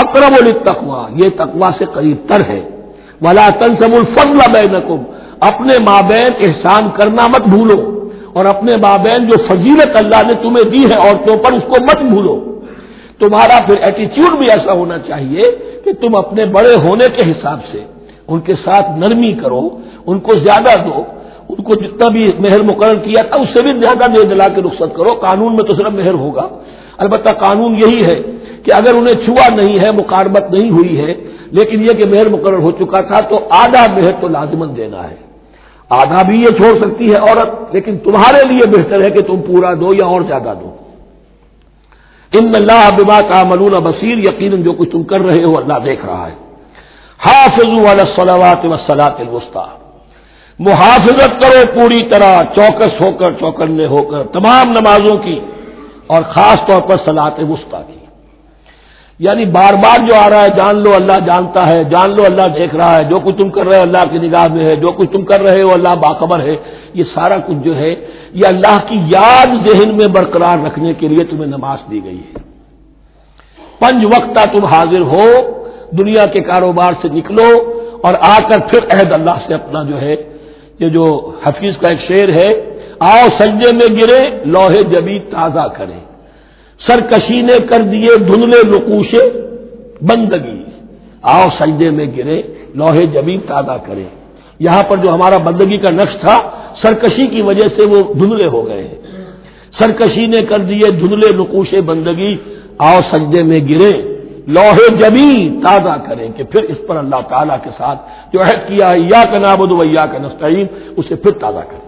اقرب للتقوی، یہ تقوی سے قریب تر ہے. ولا تنسبوا الفضل بینکم، اپنے مابین احسان کرنا مت بھولو، اور اپنے مابین جو فضیلت اللہ نے تمہیں دی ہے عورتوں پر اس کو مت بھولو. تمہارا پھر ایٹیچیوڈ بھی ایسا ہونا چاہیے کہ تم اپنے بڑے ہونے کے حساب سے ان کے ساتھ نرمی کرو، ان کو زیادہ دو، ان کو جتنا بھی مہر مقرر کیا تھا اس سے بھی زیادہ دے دلا کے رخصت کرو. قانون میں تو صرف مہر ہوگا، البتہ قانون یہی ہے کہ اگر انہیں چھوا نہیں ہے، مقاربت نہیں ہوئی ہے، لیکن یہ کہ مہر مقرر ہو چکا تھا تو آدھا مہر تو لازماً دینا ہے. آدھا بھی یہ چھوڑ سکتی ہے عورت، لیکن تمہارے لیے بہتر ہے کہ تم پورا دو یا اور زیادہ دو. ان اللہ بما تعملون بصیر، یقیناً جو کچھ تم کر رہے ہو اللہ دیکھ رہا ہے. حافظوا علی الصلوات والصلاۃ الوسطی، محافظت کرو پوری طرح، چوکس ہو کر، چوکنے ہو کر تمام نمازوں کی، اور خاص طور پر صلاۃ وسطی کی. یعنی بار بار جو آ رہا ہے جان لو اللہ جانتا ہے، جان لو اللہ دیکھ رہا ہے، جو کچھ تم کر رہے ہو اللہ کی نگاہ میں ہے، جو کچھ تم کر رہے ہو اللہ باخبر ہے. یہ سارا کچھ جو ہے یہ اللہ کی یاد ذہن میں برقرار رکھنے کے لیے تمہیں نماز دی گئی ہے. 5 وقتہ تم حاضر ہو، دنیا کے کاروبار سے نکلو اور آ کر پھر عہد اللہ سے اپنا جو ہے، یہ جو حفیظ کا ایک شعر ہے، آؤ سجدے میں گرے لوح جبی تازہ کرے، سرکشی نے کر دیے دھندلے نقوش بندگی. آؤ سجدے میں گرے لوح جبی تازہ کرے. یہاں پر جو ہمارا بندگی کا نقش تھا سرکشی کی وجہ سے وہ دھندلے ہو گئے ہیں. سرکشی نے کر دیے دھندلے نقوش بندگی، آؤ سجدے میں گرے لوح جبی تازہ کریں، کہ پھر اس پر اللہ تعالیٰ کے ساتھ جو عہد کیا ہے ایاک نعبد و ایاک نستعین اسے پھر تازہ کریں.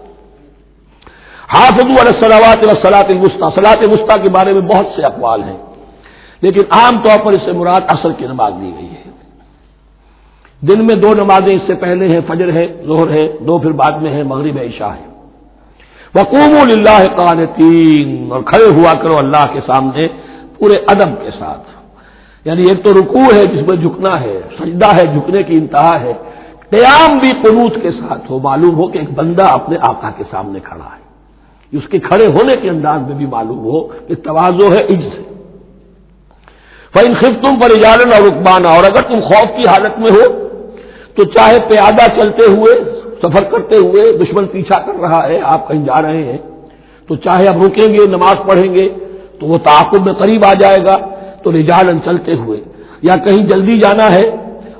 حافظوا علی الصلوات والصلاۃ الوسطی، صلاۃ وسطی کے بارے میں بہت سے اقوال ہیں، لیکن عام طور پر اس سے مراد عصر کی نماز لی گئی ہے. دن میں 2 نمازیں اس سے پہلے ہیں، فجر ہے، ظہر ہے، 2 پھر بعد میں ہے، مغرب عشاء ہے. وقوموا للہ قانتین، اور کھڑے ہوا کرو اللہ کے سامنے پورے ادب کے ساتھ. یعنی ایک تو رکوع ہے جس میں جھکنا ہے، سجدہ ہے جھکنے کی انتہا ہے، قیام بھی قنوت کے ساتھ ہو، معلوم ہو کہ ایک بندہ اپنے آقا کے سامنے کھڑا ہے. اس کے کھڑے ہونے کے انداز میں بھی معلوم ہو کہ تواضع ہے، عجز ہے. فَإِنْ خِفْتُمْ فَرِجَالًا أَوْ رُكْبَانًا، اور اگر تم خوف کی حالت میں ہو تو چاہے پیادہ چلتے ہوئے، سفر کرتے ہوئے، دشمن پیچھا کر رہا ہے، آپ کہیں جا رہے ہیں تو چاہے اب رکیں گے نماز پڑھیں گے تو وہ تعاقب میں قریب آ جائے گا، تو رجالن چلتے ہوئے، یا کہیں جلدی جانا ہے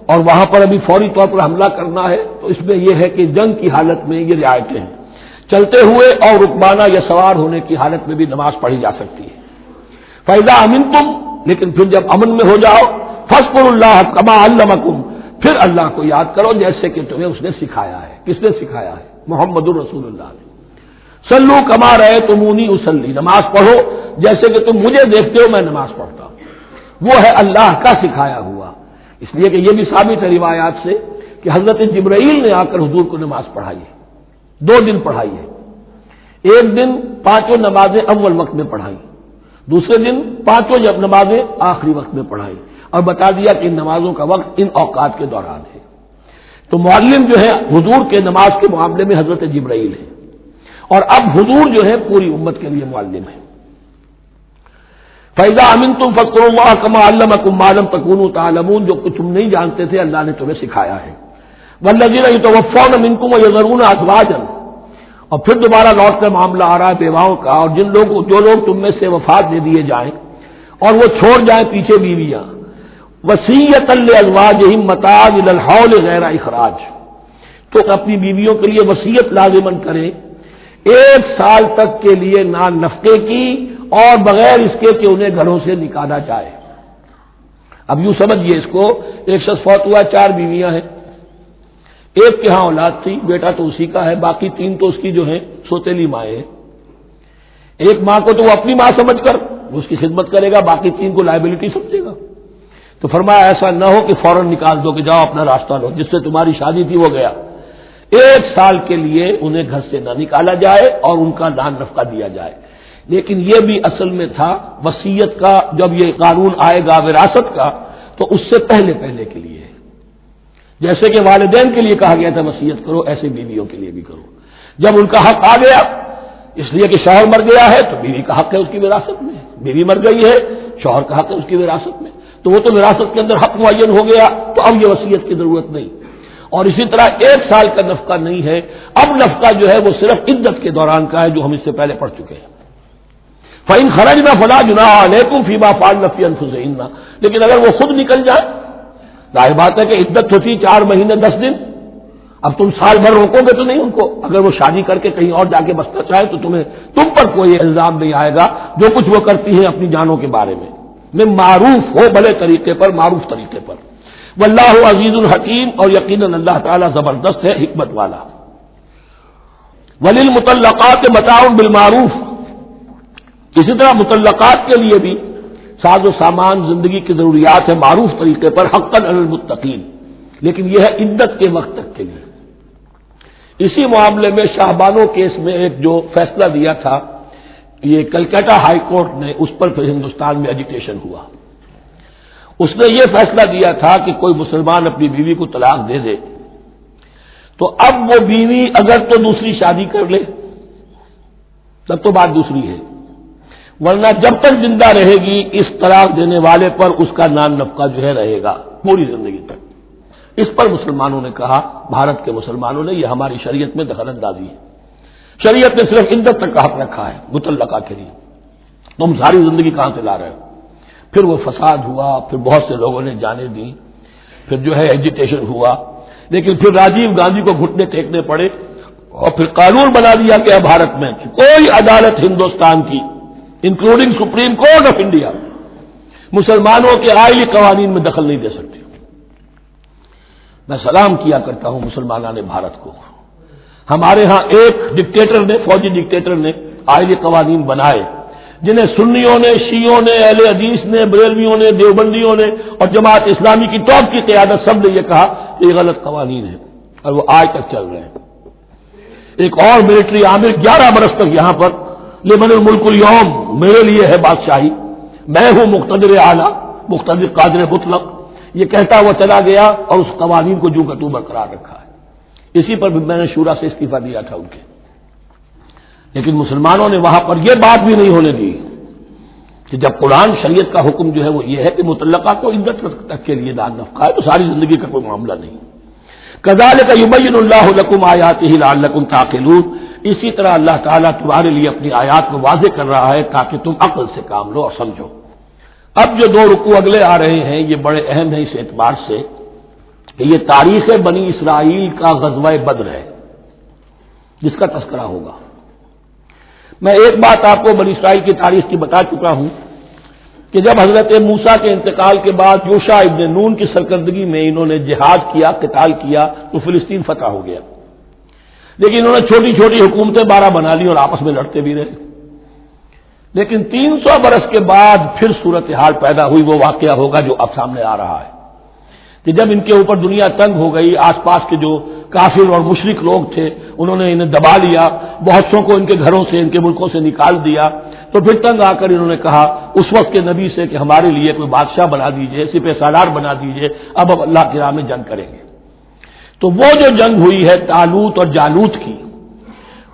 اور وہاں پر ابھی فوری طور پر حملہ کرنا ہے تو اس میں یہ ہے کہ جنگ کی حالت میں یہ رعایتیں ہیں. چلتے ہوئے اور رکبانہ یا سوار ہونے کی حالت میں بھی نماز پڑھی جا سکتی ہے. فَإِذَا أَمِنْتُمْ، لیکن پھر جب امن میں ہو جاؤ، فَاذْكُرُوا اللَّهَ كَمَا عَلَّمَكُمْ، پھر اللہ کو یاد کرو جیسے کہ تمہیں اس نے سکھایا ہے. کس نے سکھایا ہے؟ محمد الرسول اللہ نے. صلو کما رأیتمونی اصلی، نماز پڑھو جیسے کہ تم مجھے دیکھتے ہو میں نماز پڑھتا ہوں. وہ ہے اللہ کا سکھایا ہوا. اس لیے کہ یہ بھی ثابت ہے روایات سے کہ حضرت جبرائیل نے آ کر حضور کو نماز پڑھائی ہے. 2 دن پڑھائی ہے. ایک دن 5 نمازیں اول وقت میں پڑھائی، دوسرے دن 5 نمازیں آخری وقت میں پڑھائی، اور بتا دیا کہ ان نمازوں کا وقت ان اوقات کے دوران ہے. تو معلم جو ہے حضور کے نماز کے معاملے میں حضرت جبرائیل ہے، اور اب حضور جو ہے پوری امت کے لیے معلم ہے. فَإِذَا أَمِنْتُمْ فَاذْكُرُوا اللَّهَ كَمَا عَلَّمَكُم مَّا لَمْ تَكُونُوا تَعْلَمُونَ، جو کچھ تم نہیں جانتے تھے اللہ نے تمہیں سکھایا ہے. وَالَّذِينَ يَتَوَفَّوْنَ مِنكُمْ وَيَذَرُونَ أَزْوَاجًا، اور پھر دوبارہ لوٹ کر معاملہ آ رہا ہے بیواؤں کا، اور جو لوگ تم میں سے وفات دے دیے جائیں اور وہ چھوڑ جائیں پیچھے بیویاں، وصیۃ لازواجہم متاع الی الحول غیر اخراج، تو اپنی بیویوں کے لیے وصیت لازمن کریں 1 سال تک کے لیے نان نفقے کی، اور بغیر اس کے کہ انہیں گھروں سے نکالا جائے. اب یوں سمجھیے اس کو، ایک شخص فوت ہوا، 4 بیویاں ہیں، ایک کے ہاں اولاد تھی، بیٹا تو اسی کا ہے، باقی 3 تو اس کی جو ہیں سوتیلی مائیں ہیں۔ ایک ماں کو تو وہ اپنی ماں سمجھ کر اس کی خدمت کرے گا، باقی 3 کو لائبلٹی سمجھے گا۔ تو فرمایا ایسا نہ ہو کہ فوراً نکال دو کہ جاؤ اپنا راستہ لو، جس سے تمہاری شادی تھی وہ گیا۔ 1 سال کے لیے انہیں گھر سے نہ نکالا جائے اور ان کا دان نفقہ دیا جائے۔ لیکن یہ بھی اصل میں تھا وصیت کا، جب یہ قانون آئے گا وراثت کا تو اس سے پہلے کے لیے، جیسے کہ والدین کے لیے کہا گیا تھا وصیت کرو، ایسے بیویوں کے لیے بھی کرو۔ جب ان کا حق آ گیا، اس لیے کہ شوہر مر گیا ہے تو بیوی کا حق ہے اس کی وراثت میں، بیوی مر گئی ہے شوہر کا حق ہے اس کی وراثت میں، تو وہ تو وراثت کے اندر حق معین ہو گیا، تو اب یہ وصیت کی ضرورت نہیں۔ اور اسی طرح 1 سال کا نفقہ نہیں ہے، اب نفقہ جو ہے وہ صرف عدت کے دوران کا ہے، جو ہم اس سے پہلے پڑھ چکے ہیں۔ فَإِنْ خَرَجْنَا فَلَا جُنَاحَ عَلَيْكُمْ فِيمَا فَعَلْنَ فِي أَنفُسِهِنَّ، لیکن اگر وہ خود نکل جائیں، ظاہر بات ہے کہ عدت ہوتی 4 مہینے 10 دن، اب تم سال بھر روکو گے تو نہیں ان کو، اگر وہ شادی کر کے کہیں اور جا کے بسنا چاہے تو تم پر کوئی الزام نہیں آئے گا، جو کچھ وہ کرتی ہیں اپنی جانوں کے بارے میں معروف ہو، بھلے طریقے پر، معروف طریقے پر۔ واللہ عزیز الحکیم، اور یقیناً اللہ تعالیٰ زبردست ہے، حکمت والا۔ وللمطلقات متاع بالمعروف، اسی طرح مطلقات کے لیے بھی ساز و سامان زندگی کی ضروریات ہے معروف طریقے پر، حقاً علی المتقین، لیکن یہ ہے عدت کے وقت تک کے لیے۔ اسی معاملے میں شاہبانو کیس میں ایک جو فیصلہ دیا تھا، یہ کلکتہ ہائی کورٹ نے، اس پر پھر ہندوستان میں ایجیٹیشن ہوا۔ اس نے یہ فیصلہ دیا تھا کہ کوئی مسلمان اپنی بیوی کو طلاق دے دے تو اب وہ بیوی اگر تو دوسری شادی کر لے تب تو بات دوسری ہے، ورنہ جب تک زندہ رہے گی اس طلاق دینے والے پر اس کا نان نفقہ جو ہے رہے گا پوری زندگی تک۔ اس پر مسلمانوں نے کہا، بھارت کے مسلمانوں نے، یہ ہماری شریعت میں دخل اندازی ہے، شریعت نے صرف عدت تک کا حق رکھا ہے مطلقہ کے لیے، تم ساری زندگی کہاں سے لا رہے ہو؟ پھر وہ فساد ہوا، پھر بہت سے لوگوں نے جانیں دی، پھر جو ہے ایجیٹیشن ہوا، لیکن پھر راجیو گاندھی کو گھٹنے ٹیکنے پڑے اور پھر قانون بنا دیا گیا بھارت میں کہ کوئی عدالت ہندوستان کی including supreme court of India مسلمانوں کے آئلی قوانین میں دخل نہیں دے سکتی۔ میں سلام کیا کرتا ہوں مسلمانان بھارت کو، ہمارے ہاں ایک ڈکٹیٹر نے، فوجی ڈکٹیٹر نے آئلی قوانین بنائے جنہیں سنیوں نے، شیعوں نے، اہل حدیث نے، بریلویوں نے، دیوبندیوں نے اور جماعت اسلامی کی ٹاپ کی قیادت سب نے یہ کہا کہ یہ غلط قوانین ہیں، اور وہ آج تک چل رہے ہیں۔ ایک اور ملٹری عامر 11 برس تک یہاں پر لمن الملک اليوم، میرے لیے ہے بادشاہی، میں ہوں مقتدر اعلیٰ، مقتدر قادر مطلق، یہ کہتا ہوا چلا گیا اور اس قوانین کو جو کا تو برقرار رکھا ہے۔ اسی پر بھی میں نے شورا سے استعفیٰ دیا تھا ان کے، لیکن مسلمانوں نے وہاں پر یہ بات بھی نہیں ہونے دی کہ جب قرآن شریعت کا حکم جو ہے وہ یہ ہے کہ مطلقہ کو عدت تک کے لیے دان نفقہ ہے تو ساری زندگی کا کوئی معاملہ نہیں۔ کذالک یبین اللہ لکم آیاتہ لعلکم تعقلون، اسی طرح اللہ تعالیٰ تمہارے لیے اپنی آیات کو واضح کر رہا ہے تاکہ تم عقل سے کام لو اور سمجھو۔ اب جو 2 رکوع اگلے آ رہے ہیں یہ بڑے اہم ہیں اس اعتبار سے کہ یہ تاریخ بنی اسرائیل کا غزوہ بدر ہے جس کا تذکرہ ہوگا۔ میں ایک بات آپ کو بنی اسرائیل کی تاریخ کی بتا چکا ہوں کہ جب حضرت موسیٰ کے انتقال کے بعد یوشع ابن نون کی سرکردگی میں انہوں نے جہاد کیا، قتال کیا تو فلسطین فتح ہو گیا، لیکن انہوں نے چھوٹی چھوٹی حکومتیں 12 بنا لی اور آپس میں لڑتے بھی رہے۔ لیکن 300 برس کے بعد پھر صورتحال پیدا ہوئی، وہ واقعہ ہوگا جو اب سامنے آ رہا ہے کہ جب ان کے اوپر دنیا تنگ ہو گئی، آس پاس کے جو کافر اور مشرک لوگ تھے انہوں نے انہیں دبا لیا، بہت سو کو ان کے گھروں سے، ان کے ملکوں سے نکال دیا، تو پھر تنگ آ کر انہوں نے کہا اس وقت کے نبی سے کہ ہمارے لیے کوئی بادشاہ بنا دیجئے، سپہ سالار بنا دیجئے، اب اللہ کی راہ میں جنگ کریں گے۔ تو وہ جو جنگ ہوئی ہے طالوت اور جالوت کی،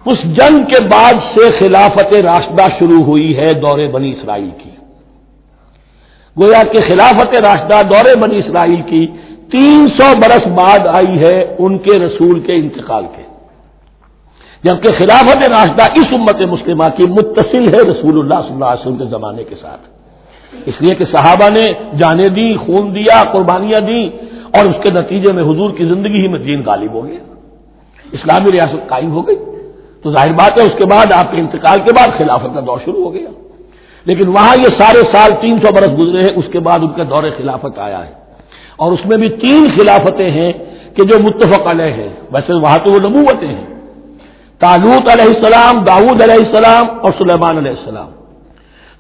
اس جنگ کے بعد سے خلافت راشدہ شروع ہوئی ہے دور بنی اسرائیل کی۔ گویا کہ خلافت راشدہ دور بنی اسرائیل کی 300 برس بعد آئی ہے ان کے رسول کے انتقال کے، جبکہ خلافت راشدہ اس امت مسلمہ کی متصل ہے رسول اللہ صلی اللہ علیہ وسلم کے زمانے کے ساتھ، اس لیے کہ صحابہ نے جانیں دی، خون دیا، قربانیاں دی، اور اس کے نتیجے میں حضور کی زندگی ہی میں دین غالب ہو گیا، اسلامی ریاست قائم ہو گئی۔ تو ظاہر بات ہے اس کے بعد آپ کے انتقال کے بعد خلافت کا دور شروع ہو گیا، لیکن وہاں یہ سارے سال 300 برس گزرے ہیں، اس کے بعد ان کا دور خلافت آیا ہے، اور اس میں بھی 3 خلافتیں ہیں کہ جو متفق علیہ ہے، ویسے وہاں تو وہ نبوتیں ہیں، طالوت علیہ السلام، داؤد علیہ السلام اور سلیمان علیہ السلام،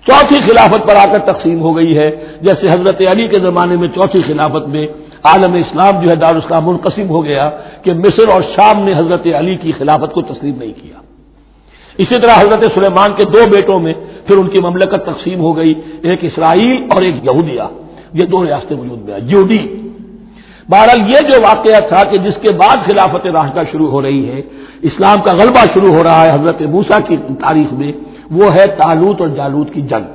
چوتھی خلافت پر آ کر تقسیم ہو گئی ہے، جیسے حضرت علی کے زمانے میں چوتھی خلافت میں عالم اسلام جو ہے دارالاسلام منقسم ہو گیا کہ مصر اور شام نے حضرت علی کی خلافت کو تسلیم نہیں کیا۔ اسی طرح حضرت سلیمان کے دو بیٹوں میں پھر ان کی مملکت تقسیم ہو گئی، ایک اسرائیل اور ایک یہودیہ، یہ دو ریاستیں وجود میں آئی، یہودی۔ بہرحال یہ جو واقعہ تھا کہ جس کے بعد خلافت راشدہ شروع ہو رہی ہے، اسلام کا غلبہ شروع ہو رہا ہے حضرت موسیٰ کی تاریخ میں، وہ ہے طالوت اور جالوت کی جنگ۔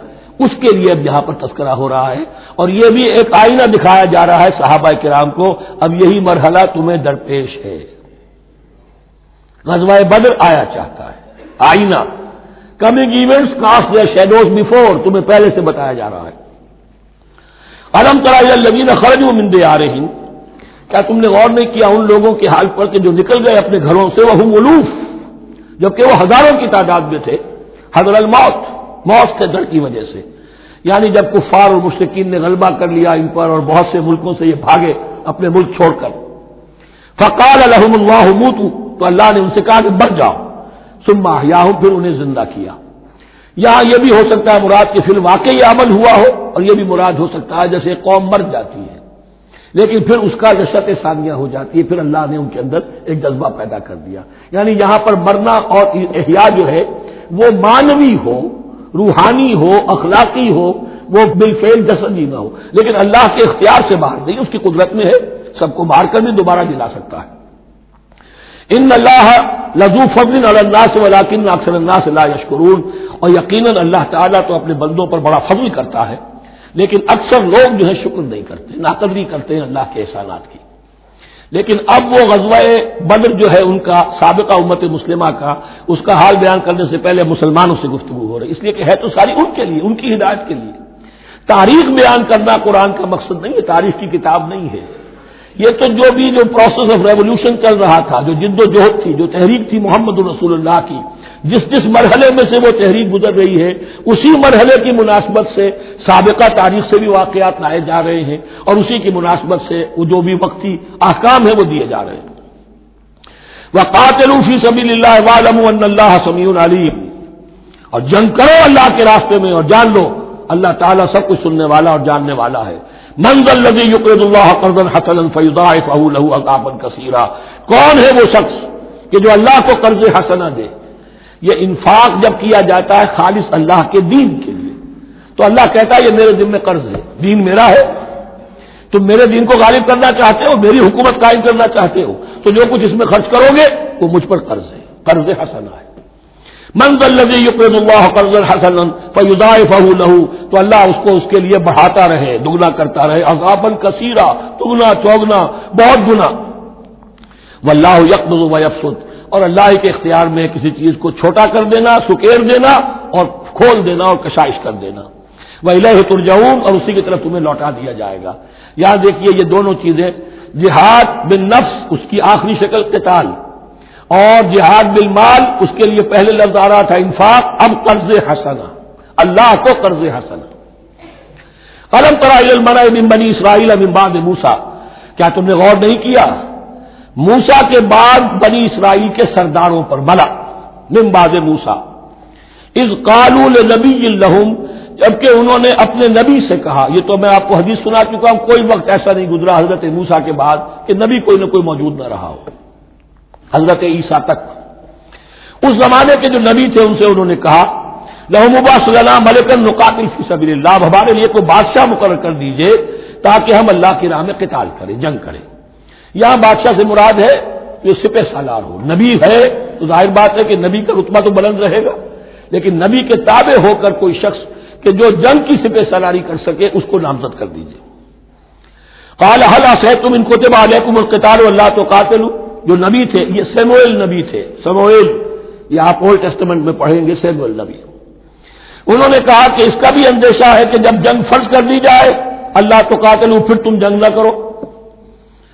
اس کے لیے اب یہاں پر تذکرہ ہو رہا ہے، اور یہ بھی ایک آئینہ دکھایا جا رہا ہے صحابہ کرام کو، اب یہی مرحلہ تمہیں درپیش ہے۔ غزوہ بدر آیا چاہتا ہے، آئینہ، coming events cast their shadows before, تمہیں پہلے سے بتایا جا رہا ہے۔ الم تر الی الذین خرجوا من دیارہم، کیا تم نے غور نہیں کیا ان لوگوں کے حال پر کہ جو نکل گئے اپنے گھروں سے، وہم الوف، جبکہ وہ ہزاروں کی تعداد میں تھے، حذر الموت، موت کے ڈر کی وجہ سے، یعنی جب کفار اور مشرکین نے غلبہ کر لیا ان پر اور بہت سے ملکوں سے یہ بھاگے اپنے ملک چھوڑ کر، فقال لهم اللہ موتوا، تو اللہ نے ان سے کہا کہ مر جاؤ، ثم احیاہم، پھر انہیں زندہ کیا۔ یہاں یہ بھی ہو سکتا ہے مراد کہ فی الواقع یہ عمل ہوا ہو، اور یہ بھی مراد ہو سکتا ہے جیسے قوم مر جاتی ہے لیکن پھر اس کا نشأت ثانیہ ہو جاتی ہے، پھر اللہ نے ان کے اندر ایک جذبہ پیدا کر دیا۔ یعنی یہاں پر مرنا اور احیا جو ہے وہ معنوی ہو، روحانی ہو، اخلاقی ہو، وہ بالفعل جسدی نہ ہو، لیکن اللہ کے اختیار سے باہر نہیں، اس کی قدرت میں ہے، سب کو مار کر بھی دوبارہ جلا سکتا ہے۔ ان اللہ لذو فضل علی الناس ولکن اکثر الناس لا یشکرون، اور یقیناً اللہ تعالیٰ تو اپنے بندوں پر بڑا فضل کرتا ہے، لیکن اکثر لوگ جو ہے شکر نہیں کرتے، ناقدری کرتے ہیں اللہ کے احسانات کی۔ لیکن اب وہ غزوہ بدر جو ہے ان کا سابقہ امت مسلمہ کا، اس کا حال بیان کرنے سے پہلے مسلمانوں سے گفتگو ہو رہی، اس لیے کہ ہے تو ساری ان کے لیے، ان کی ہدایت کے لیے۔ تاریخ بیان کرنا قرآن کا مقصد نہیں ہے، تاریخ کی کتاب نہیں ہے یہ، تو جو بھی جو پروسیس آف ریولوشن چل رہا تھا، جو جد و جہد تھی، جو تحریک تھی محمد رسول اللہ کی، جس مرحلے میں سے وہ تحریک گزر رہی ہے، اسی مرحلے کی مناسبت سے سابقہ تاریخ سے بھی واقعات لائے جا رہے ہیں، اور اسی کی مناسبت سے وہ جو بھی وقتی احکام ہے وہ دیے جا رہے ہیں۔ وَقَاتِلُوا فِي سَبِيلِ اللَّهِ وَاعْلَمُوا أَنَّ اللَّهَ سَمِيعٌ عَلِيمٌ، اور جنگ کرو اللہ کے راستے میں، اور جان لو اللہ تعالیٰ سب کچھ سننے والا اور جاننے والا ہے۔ مَنْ ذَا الَّذِي يُقْرِضُ اللَّهَ قَرْضًا حَسَنًا فَيُضَاعِفَهُ لَهُ أَضْعَافًا كَثِيرًا، کون ہے وہ شخص کہ جو اللہ کو قرض حسنہ دے؟ یہ انفاق جب کیا جاتا ہے خالص اللہ کے دین کے لیے، تو اللہ کہتا ہے یہ میرے ذمہ قرض ہے، دین میرا ہے، تم میرے دین کو غالب کرنا چاہتے ہو، میری حکومت قائم کرنا چاہتے ہو، تو جو کچھ اس میں خرچ کرو گے وہ مجھ پر قرض ہے، قرض حسنہ ہے۔ من ذا الذی یقرض اللہ قرضا حسنا فیضاعفہ لہ، تو اللہ اس کو اس کے لیے بڑھاتا رہے، دگنا کرتا رہے، اضعافا کثیرا، دگنا چوگنا، بہت گنا۔ واللہ یقبض ویبسط، اور اللہ کے اختیار میں کسی چیز کو چھوٹا کر دینا، سکیر دینا، اور کھول دینا اور کشائش کر دینا۔ وَإِلَيْهِ تُرْجَعُونَ، اور اسی کی طرف تمہیں لوٹا دیا جائے گا۔ یہاں دیکھیے یہ دونوں چیزیں، جہاد بالنفس اس کی آخری شکل قتال، اور جہاد بالمال اس کے لیے پہلے لفظ آ رہا تھا انفاق، اب قرض حسنہ، اللہ کو قرض حسنہ۔ أَلَمْ تَرَ إِلَى الْمَلَإِ مِن بَنِي إِسْرَائِيلَ مِن بَعْدِ مُوسَىٰ، کیا تم نے غور نہیں کیا موسیٰ کے بعد بنی اسرائیل کے سرداروں پر، ملا من بعد موسیٰ، اذ قالوا لنبی لہم، جبکہ انہوں نے اپنے نبی سے کہا، یہ تو میں آپ کو حدیث سنا چکا ہوں، کوئی وقت ایسا نہیں گزرا حضرت موسیٰ کے بعد کہ نبی کوئی نہ کوئی موجود نہ رہا ہو، حضرت عیسیٰ تک۔ اس زمانے کے جو نبی تھے ان سے انہوں نے کہا لہم ابعث لنا ملکا نقاتل فی سبیل اللہ، ہمارے لیے کوئی بادشاہ مقرر کر دیجئے تاکہ ہم اللہ کی راہ میں قتال کریں، جنگ کریں۔ یہاں بادشاہ سے مراد ہے جو سپہ سالار ہو، نبی ہے تو ظاہر بات ہے کہ نبی کا رتبہ تو بلند رہے گا، لیکن نبی کے تابع ہو کر کوئی شخص کہ جو جنگ کی سپہ سالاری کر سکے اس کو نامزد کر دیجیے۔ قال هل عصیتم ان كتب علیکم القتال الا تقاتلوا، جو نبی تھے یہ سموئیل نبی تھے، سموئیل، یہ آپ اولڈ ٹیسٹمنٹ میں پڑھیں گے سموئیل نبی۔ انہوں نے کہا کہ اس کا بھی اندیشہ ہے کہ جب جنگ فرض کر دی جائے اللہ تقاتلوا، پھر تم جنگ نہ کرو،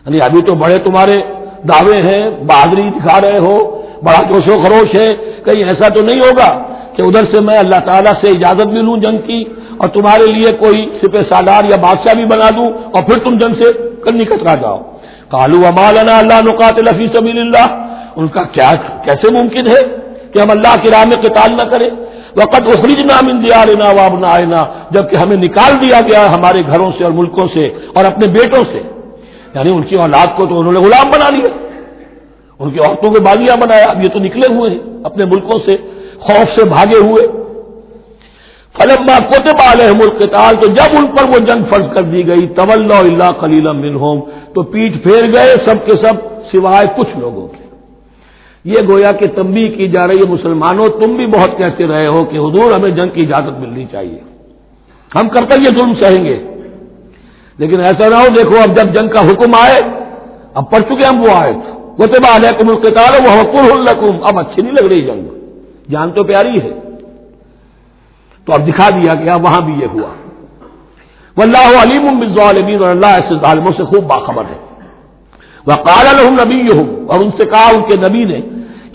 یعنی ابھی تو بڑے تمہارے دعوے ہیں، بہادری دکھا رہے ہو، بڑا جوش و خروش ہے، کہیں ایسا تو نہیں ہوگا کہ ادھر سے میں اللہ تعالیٰ سے اجازت بھی لوں جنگ کی اور تمہارے لیے کوئی سپہ سالار یا بادشاہ بھی بنا دوں اور پھر تم جنگ سے نکل جاؤ۔ قالوا وما لنا الا نقاتل فی سبیل اللہ، ان کا کیا کیسے ممکن ہے کہ ہم اللہ کی راہ میں قتال نہ کریں؟ وقد اخرجنا من دیارنا وابنائنا، جبکہ ہمیں نکال دیا گیا ہمارے گھروں سے اور ملکوں سے اور اپنے بیٹوں سے، یعنی ان کی اولاد کو تو انہوں نے غلام بنا لیا، ان کی عورتوں کو باغیاں بنایا، اب یہ تو نکلے ہوئے ہیں اپنے ملکوں سے خوف سے بھاگے ہوئے۔ فلما كتب عليهم القتال، تو جب ان پر وہ جنگ فرض کر دی گئی، تولوا الا قليلا منهم، تو پیٹھ پھیر گئے سب کے سب سوائے کچھ لوگوں کے۔ یہ گویا کہ تنبیہ کی جا رہی ہے، مسلمانوں تم بھی بہت کہتے رہے ہو کہ حضور ہمیں جنگ کی اجازت ملنی چاہیے، ہم کب تک یہ ظلم سہیں گے، لیکن ایسا نہ ہو دیکھو اب جب جنگ کا حکم آئے، اب پڑھ چکے ہم وہ آیت كتب عليكم القتال وهو كره لكم، اب اچھی نہیں لگ رہی جنگ، جان تو پیاری ہے، تو اب دکھا دیا گیا وہاں بھی یہ ہوا۔ واللہ علیم بالظالمین، اور اللہ ایسے ظالموں سے خوب باخبر ہے۔ وقال لهم نبیہم، اور ان سے کہا ان کے نبی نے،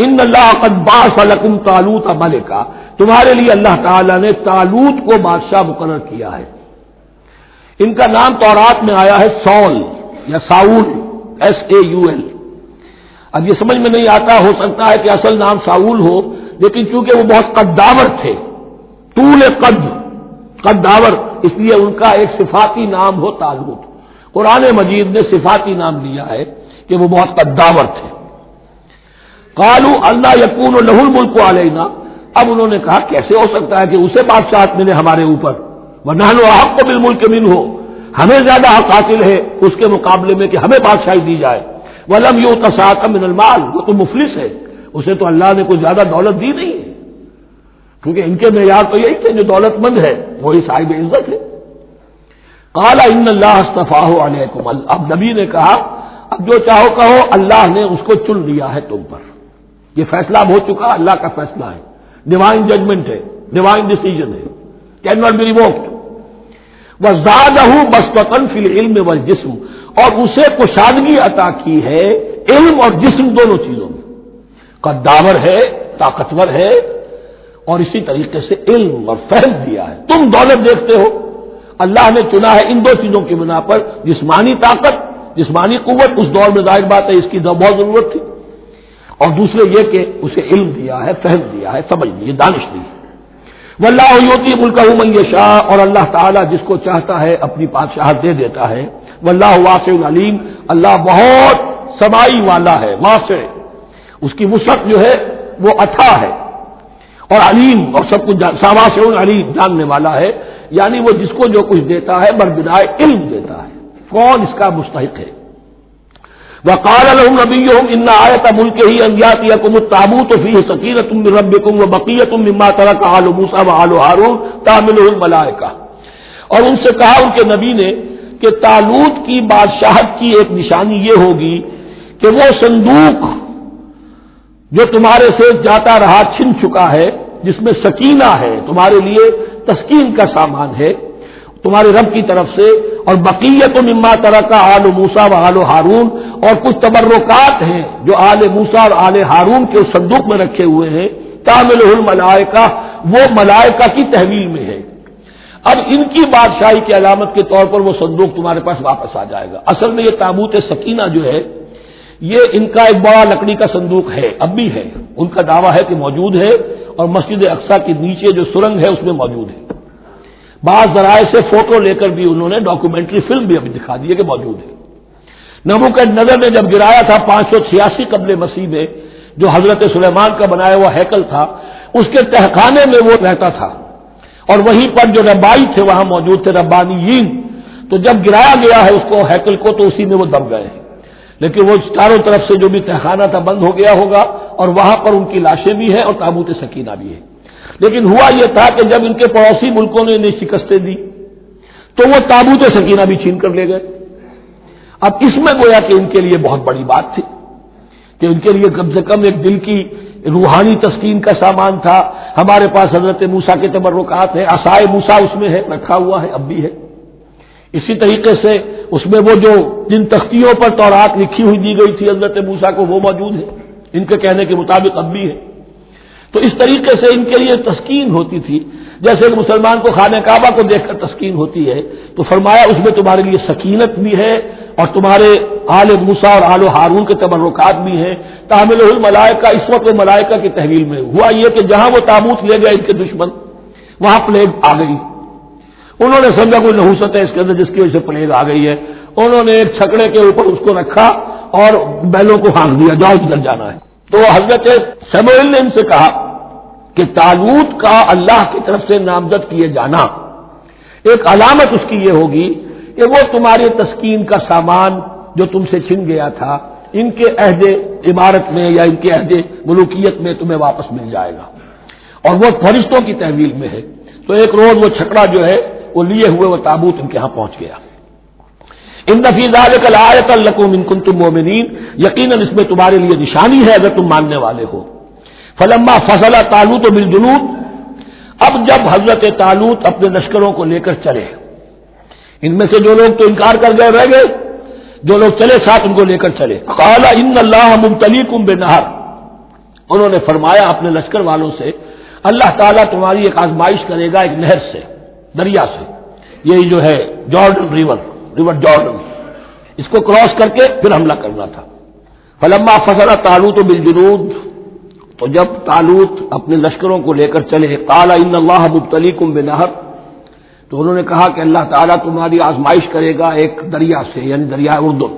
ان اللہ قد بعث لکم طالوت ملکا، تمہارے لیے اللہ تعالی نے طالوت کو بادشاہ مقرر کیا ہے۔ ان کا نام تورات میں آیا ہے سول یا ساؤل، SAUL۔ اب یہ سمجھ میں نہیں آتا، ہو سکتا ہے کہ اصل نام ساؤل ہو، لیکن چونکہ وہ بہت قداور تھے، طول قداور، اس لیے ان کا ایک صفاتی نام ہو طالوت۔ قرآن مجید نے صفاتی نام لیا ہے کہ وہ بہت قداور تھے۔ قالوا اللہ یکون لہ الملک علینا، اب انہوں نے کہا کیسے ہو سکتا ہے کہ اسے بادشاہت ملے ہمارے اوپر، ونحن احق بالملک منہ، ہمیں زیادہ حق حاصل ہے اس کے مقابلے میں کہ ہمیں بادشاہی دی جائے۔ ولم یؤت سعۃ من المال، وہ تو مفلس ہے، اسے تو اللہ نے کوئی زیادہ دولت دی نہیں ہے، کیونکہ ان کے معیار تو یہی تھے، جو دولت مند ہے وہی صاحب عزت ہے۔ قال ان اللہ اصطفاہ علیکم، اب نبی نے کہا اب جو چاہو کہو، اللہ نے اس کو چن لیا ہے تم پر، یہ فیصلہ اب ہو چکا، اللہ کا فیصلہ ہے، ڈیوائن ججمنٹ ہے، ڈیوائن ڈیسیجن ہے، کین ناٹ بی ریووکڈ۔ وزادہ بسطۃ فی العلم والجسم، اور اسے کشادگی عطا کی ہے علم اور جسم دونوں چیزوں میں، قداور ہے، طاقتور ہے، اور اسی طریقے سے علم اور فہم دیا ہے۔ تم دولت دیکھتے ہو، اللہ نے چنا ہے ان دو چیزوں کی بنا پر، جسمانی طاقت، جسمانی قوت، اس دور میں ظاہر بات ہے اس کی بہت ضرورت تھی، اور دوسرے یہ کہ اسے علم دیا ہے، فہم دیا ہے، سمجھ دی ہے، دانش دی ہے۔ واللہ یؤتی ملکہ من یشاء، اور اللہ تعالیٰ جس کو چاہتا ہے اپنی بادشاہت دے دیتا ہے۔ واللہ واسع علیم، اللہ بہت سمائی والا ہے، واسع، اس کی وسعت جو ہے وہ اتھا ہے، اور علیم، اور سب کچھ واسع علیم، جاننے والا ہے، یعنی وہ جس کو جو کچھ دیتا ہے بربدائے علم دیتا ہے، کون اس کا مستحق ہے۔ وقال لهم نبيهم ان آیۃ ملکہ ان یاتیکم التابوت فیہ سکینۃ من ربکم وبقیۃ مما ترک آل موسیٰ وآل ہارون تحملہ الملائکہ، اور ان سے کہا ان کے نبی نے کہ طالوت کی بادشاہت کی ایک نشانی یہ ہوگی کہ وہ صندوق جو تمہارے سے جاتا رہا چھن چکا ہے، جس میں سکینہ ہے، تمہارے لیے تسکین کا سامان ہے تمہارے رب کی طرف سے، اور بقیت مما ترک آل موسیٰ و آل ہارون، اور کچھ تبرکات ہیں جو آل موسیٰ اور آل ہارون کے اس صندوق میں رکھے ہوئے ہیں، تحملہ الملائکہ، وہ ملائکہ کی تحویل میں ہے۔ اب ان کی بادشاہی کی علامت کے طور پر وہ صندوق تمہارے پاس واپس آ جائے گا۔ اصل میں یہ تابوت سکینہ جو ہے یہ ان کا ایک بڑا لکڑی کا صندوق ہے، اب بھی ہے، ان کا دعویٰ ہے کہ موجود ہے، اور مسجد اقصیٰ کے نیچے جو سرنگ ہے اس میں موجود ہے۔ بعض ذرائع سے فوٹو لے کر بھی انہوں نے ڈاکومنٹری فلم بھی ابھی دکھا دی ہے کہ موجود ہے۔ نبوکدنضر نے جب گرایا تھا 586 قبل مسیح میں، جو حضرت سلیمان کا بنایا ہوا ہیکل تھا، اس کے تہخانے میں وہ رہتا تھا، اور وہیں پر جو ربائی تھے وہاں موجود تھے، ربانیین، تو جب گرایا گیا ہے اس کو ہیکل کو تو اسی میں وہ دب گئے ہیں، لیکن وہ چاروں طرف سے جو بھی تہخانہ تھا بند ہو گیا ہوگا، اور وہاں پر ان کی لاشیں بھی ہیں اور تابوت سکینہ بھی ہے۔ لیکن ہوا یہ تھا کہ جب ان کے پڑوسی ملکوں نے انہیں شکستیں دی تو وہ تابوت سکینہ بھی چھین کر لے گئے۔ اب اس میں گویا کہ ان کے لیے بہت بڑی بات تھی کہ ان کے لیے کم سے کم ایک دل کی روحانی تسکین کا سامان تھا۔ ہمارے پاس حضرت موسیٰ کے تبرکات ہیں، عصائے موسیٰ اس میں ہے، رکھا ہوا ہے، اب بھی ہے۔ اسی طریقے سے اس میں وہ جو جن تختیوں پر تورات لکھی ہوئی دی گئی تھی حضرت موسیٰ کو، وہ موجود ہے، ان کے کہنے کے مطابق اب بھی ہے۔ تو اس طریقے سے ان کے لیے تسکین ہوتی تھی، جیسے کہ مسلمان کو خانہ کعبہ کو دیکھ کر تسکین ہوتی ہے، تو فرمایا اس میں تمہارے لیے سکینت بھی ہے اور تمہارے آل موسیٰ اور آل ہارون کے تبرکات بھی ہیں. تحملہ الملائکہ، اس وقت وہ ملائکہ کی تحویل میں ہوا یہ کہ جہاں وہ تابوت لے گئے ان کے دشمن، وہاں پلیگ آ گئی. انہوں نے سمجھا کوئی نحوست ہے اس کے اندر جس کی وجہ سے پلیگ آ گئی ہے. انہوں نے ایک چھکڑے کے اوپر اس کو رکھا اور بیلوں کو ہانک دیا، جاؤ جدھر جانا ہے. تو حضرت سموئیل نے ان سے کہا کہ طالوت کا اللہ کی طرف سے نامزد کیے جانا ایک علامت اس کی یہ ہوگی کہ وہ تمہاری تسکین کا سامان جو تم سے چھن گیا تھا ان کے عہد عمارت میں یا ان کے عہد ملوکیت میں تمہیں واپس مل جائے گا، اور وہ فرشتوں کی تحویل میں ہے. تو ایک روز وہ چھکڑا جو ہے وہ لیے ہوئے وہ تابوت ان کے ہاں پہنچ گیا. ان فی ذلک لآیۃ لکم ان کنتم مؤمنین، یقیناً اس میں تمہارے لیے نشانی ہے اگر تم ماننے والے ہو. فلما فصل طالوت بالجنود، اب جب حضرت طالوت اپنے لشکروں کو لے کر چلے، ان میں سے جو لوگ تو انکار کر گئے رہ گئے، جو لوگ چلے ساتھ ان کو لے کر چلے. قال ان اللہ مبتلیکم بنہر، انہوں نے فرمایا اپنے لشکر والوں سے اللہ تعالیٰ تمہاری ایک آزمائش کرے گا ایک نہر سے، دریا سے. یہی جو ہے جارڈن ریور جارڈن، اس کو کراس کر کے پھر حملہ کرنا تھا. فلما فصل طالوت بالجنود، تو جب طالوت اپنے لشکروں کو لے کر چلے، قال ان اللہ مبتلیکم بنہر، تو انہوں نے کہا کہ اللہ تعالیٰ تمہاری آزمائش کرے گا ایک دریا سے، یعنی دریائے اردن.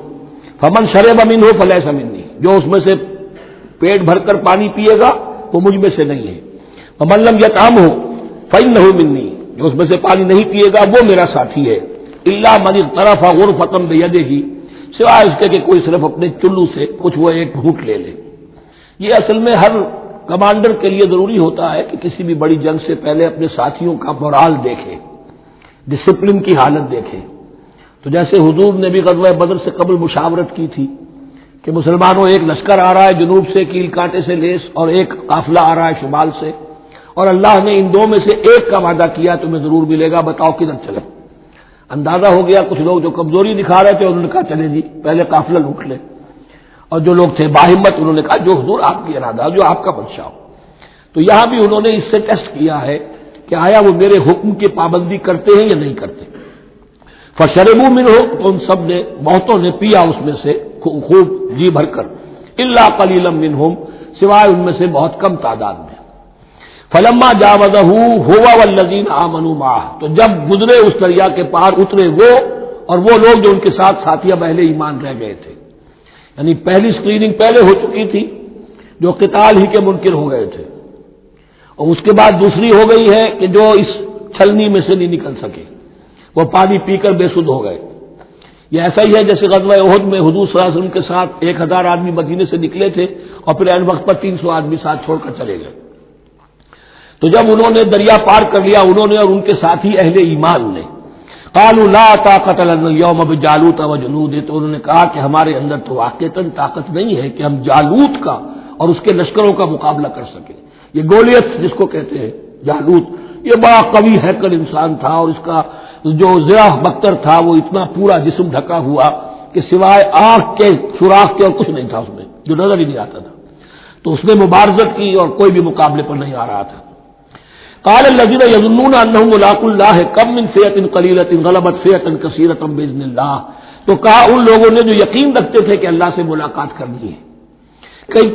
فمن شرب منہ فلیس منی، جو اس میں سے پیٹ بھر کر پانی پیے گا وہ مجھ میں سے نہیں ہے. ومن لم یطعمہ فانہ منی، جو اس میں سے پانی نہیں پیے گا وہ میرا ساتھی ہے. الا من اغترف غرفۃ بیدہ، سوائے اس کے کہ کوئی صرف اپنے چلو سے کچھ وہ ایک گھونٹ لے لے. یہ اصل میں ہر کمانڈر کے لیے ضروری ہوتا ہے کہ کسی بھی بڑی جنگ سے پہلے اپنے ساتھیوں کا مورال دیکھے، ڈسپلن کی حالت دیکھے. تو جیسے حضور نے بھی غزوہ بدر سے قبل مشاورت کی تھی کہ مسلمانوں ایک لشکر آ رہا ہے جنوب سے کیل کانٹے سے لیس، اور ایک قافلہ آ رہا ہے شمال سے، اور اللہ نے ان دو میں سے ایک کا وعدہ کیا تمہیں ضرور ملے گا، بتاؤ کدھر چلے. اندازہ ہو گیا کچھ لوگ جو کمزوری دکھا رہے تھے انہوں نے کہا چلے جی پہلے قافلہ لوٹ لے، اور جو لوگ تھے باہمت انہوں نے کہا جو حضور آپ کی ارادہ جو آپ کا منشا ہو. تو یہاں بھی انہوں نے اس سے ٹیسٹ کیا ہے کہ آیا وہ میرے حکم کی پابندی کرتے ہیں یا نہیں کرتے. فشربوا منہ، تو ان سب نے بہتوں نے پیا اس میں سے خوب جی بھر کر، الا قلیلا منہم، سوائے ان میں سے بہت کم تعداد میں. فلما جاوزہ هو والذین آمنوا معہ، تو جب گزرے اس دریا کے پار اترے وہ اور وہ لوگ جو ان کے ساتھ ساتھیہ اہل ایمان رہ گئے تھے. یعنی پہلی سکریننگ پہلے ہو چکی تھی جو قتال ہی کے منکر ہو گئے تھے، اور اس کے بعد دوسری ہو گئی ہے کہ جو اس چھلنی میں سے نہیں نکل سکے، وہ پانی پی کر بے سدھ ہو گئے. یہ ایسا ہی ہے جیسے غزوہ احد میں حضور صلی اللہ علیہ وسلم کے ساتھ 1000 آدمی مدینے سے نکلے تھے اور پھر عین وقت پر 300 آدمی ساتھ چھوڑ کر چلے گئے. تو جب انہوں نے دریا پار کر لیا انہوں نے اور ان کے ساتھی اہل ایمان نے، قالوا لا طاقت لنا اليوم بجالوت وجنودہ، تو انہوں نے کہا کہ ہمارے اندر تو واقعتاً طاقت نہیں ہے کہ ہم جالوت کا اور اس کے لشکروں کا مقابلہ کر سکیں. یہ گولیت جس کو کہتے ہیں جالوت، یہ بڑا قوی ہیکل انسان تھا، اور اس کا جو زرہ بختر تھا وہ اتنا پورا جسم ڈھکا ہوا کہ سوائے آنکھ کے سوراخ کے اور کچھ نہیں تھا اس میں، جو نظر ہی نہیں آتا تھا. تو اس نے مبارزت کی اور کوئی بھی مقابلے پر نہیں آ رہا تھا. قال الذين يظنون انهم ملاقو الله كم من فئة قليلة غلبت فئة كثيرة باذن الله، تو کہا ان لوگوں نے جو یقین رکھتے تھے کہ اللہ سے ملاقات کرنی ہے.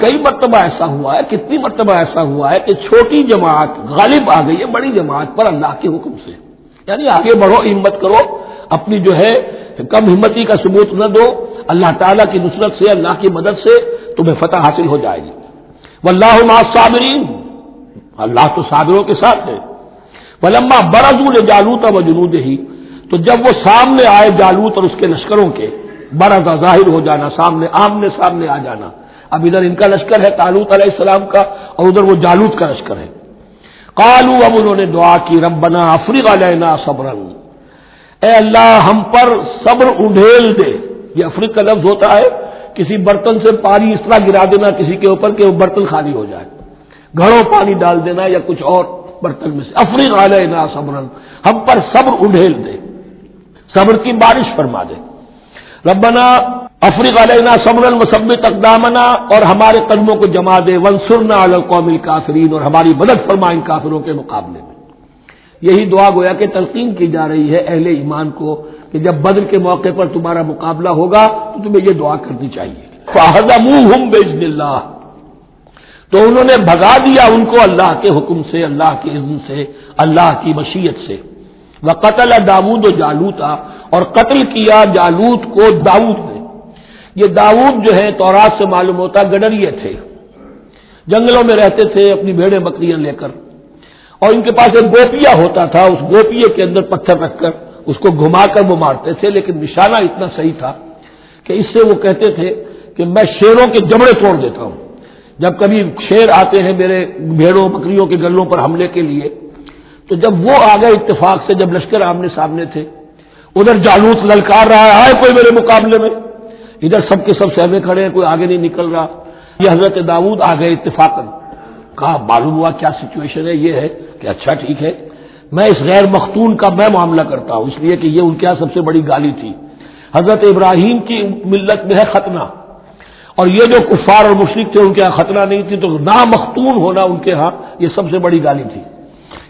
کئی مرتبہ ایسا ہوا ہے، کتنی مرتبہ ایسا ہوا ہے کہ چھوٹی جماعت غالب آ گئی ہے بڑی جماعت پر اللہ کے حکم سے. یعنی آگے بڑھو، ہمت کرو، اپنی جو ہے کم ہمتی کا ثبوت نہ دو، اللہ تعالیٰ کی نصرت سے اللہ کی مدد سے تمہیں فتح حاصل ہو جائے گی. واللہ مع الصابرین، اللہ تو صابروں کے ساتھ ہے. فلما برزوا لجالوت وجنودہ، تو جب وہ سامنے آئے جالوت اور اس کے لشکروں کے، برزا ظاہر ہو جانا، سامنے آمنے سامنے آ جانا. اب ادھر ان کا لشکر ہے طالوت علیہ السلام کا اور ادھر وہ جالوت کا لشکر ہے. قالوا، اب انہوں نے دعا کی، ربنا افرغ علینا صبرا، اے اللہ ہم پر صبر اڈھیل دے. یہ افرغ کا لفظ ہوتا ہے کسی برتن سے پانی اس طرح گرا دینا کسی کے اوپر کہ وہ برتن خالی ہو جائے، گھڑوں پانی ڈال دینا یا کچھ اور برتن میں سے. افرغ علینا صبرا، ہم پر صبر اڈھیل دے، صبر کی بارش فرما دے. ربنا افرغ علینا صبرا وثبت اقدامنا، اور ہمارے قدموں کو جما دے، وانصرنا علی القوم الکافرین، اور ہماری مدد فرما ان کافروں کے مقابلے میں. یہی دعا گویا کہ تلقین کی جا رہی ہے اہل ایمان کو کہ جب بدر کے موقع پر تمہارا مقابلہ ہوگا تو تمہیں یہ دعا کرنی چاہیے، فَهَزَمُوهُمْ بِإِذْنِ اللَّهِ، تو انہوں نے بھگا دیا ان کو اللہ کے حکم سے، اللہ کے اذن سے، اللہ کی مشیت سے۔ وَقَتَلَ داؤد جالوت، اور قتل کیا جالوت کو داؤد نے۔ یہ داؤد جو ہے تورات سے معلوم ہوتا گڈریے تھے، جنگلوں میں رہتے تھے اپنی بھیڑیں بکریاں لے کر، اور ان کے پاس ایک گوپیا ہوتا تھا، اس گوپیے کے اندر پتھر رکھ کر اس کو گھما کر وہ مارتے تھے، لیکن نشانہ اتنا صحیح تھا کہ اس سے وہ کہتے تھے کہ میں شیروں کے جبڑے توڑ دیتا ہوں۔ جب کبھی شیر آتے ہیں میرے بھیڑوں بکریوں کے گلوں پر حملے کے لیے، تو جب وہ آ گئے اتفاق سے، جب لشکر آمنے سامنے تھے، ادھر جالوت للکار رہا ہے کوئی میرے مقابلے میں، ادھر سب کے سب سہمے کھڑے ہیں، کوئی آگے نہیں نکل رہا۔ یہ حضرت داؤد آ گئے اتفاقاً، کہا معلوم ہوا کیا سچویشن ہے، یہ ہے کہ اچھا ٹھیک ہے، میں اس غیر مختون کا میں معاملہ کرتا ہوں، اس لیے کہ یہ ان کے یہاں سب سے بڑی گالی تھی۔ حضرت ابراہیم کی ملت میں ہے ختنہ، اور یہ جو کفار اور مشرک تھے ان کے یہاں ختنہ نہیں تھی، تو نامختون ہونا ان کے ہاں یہ سب سے بڑی گالی تھی۔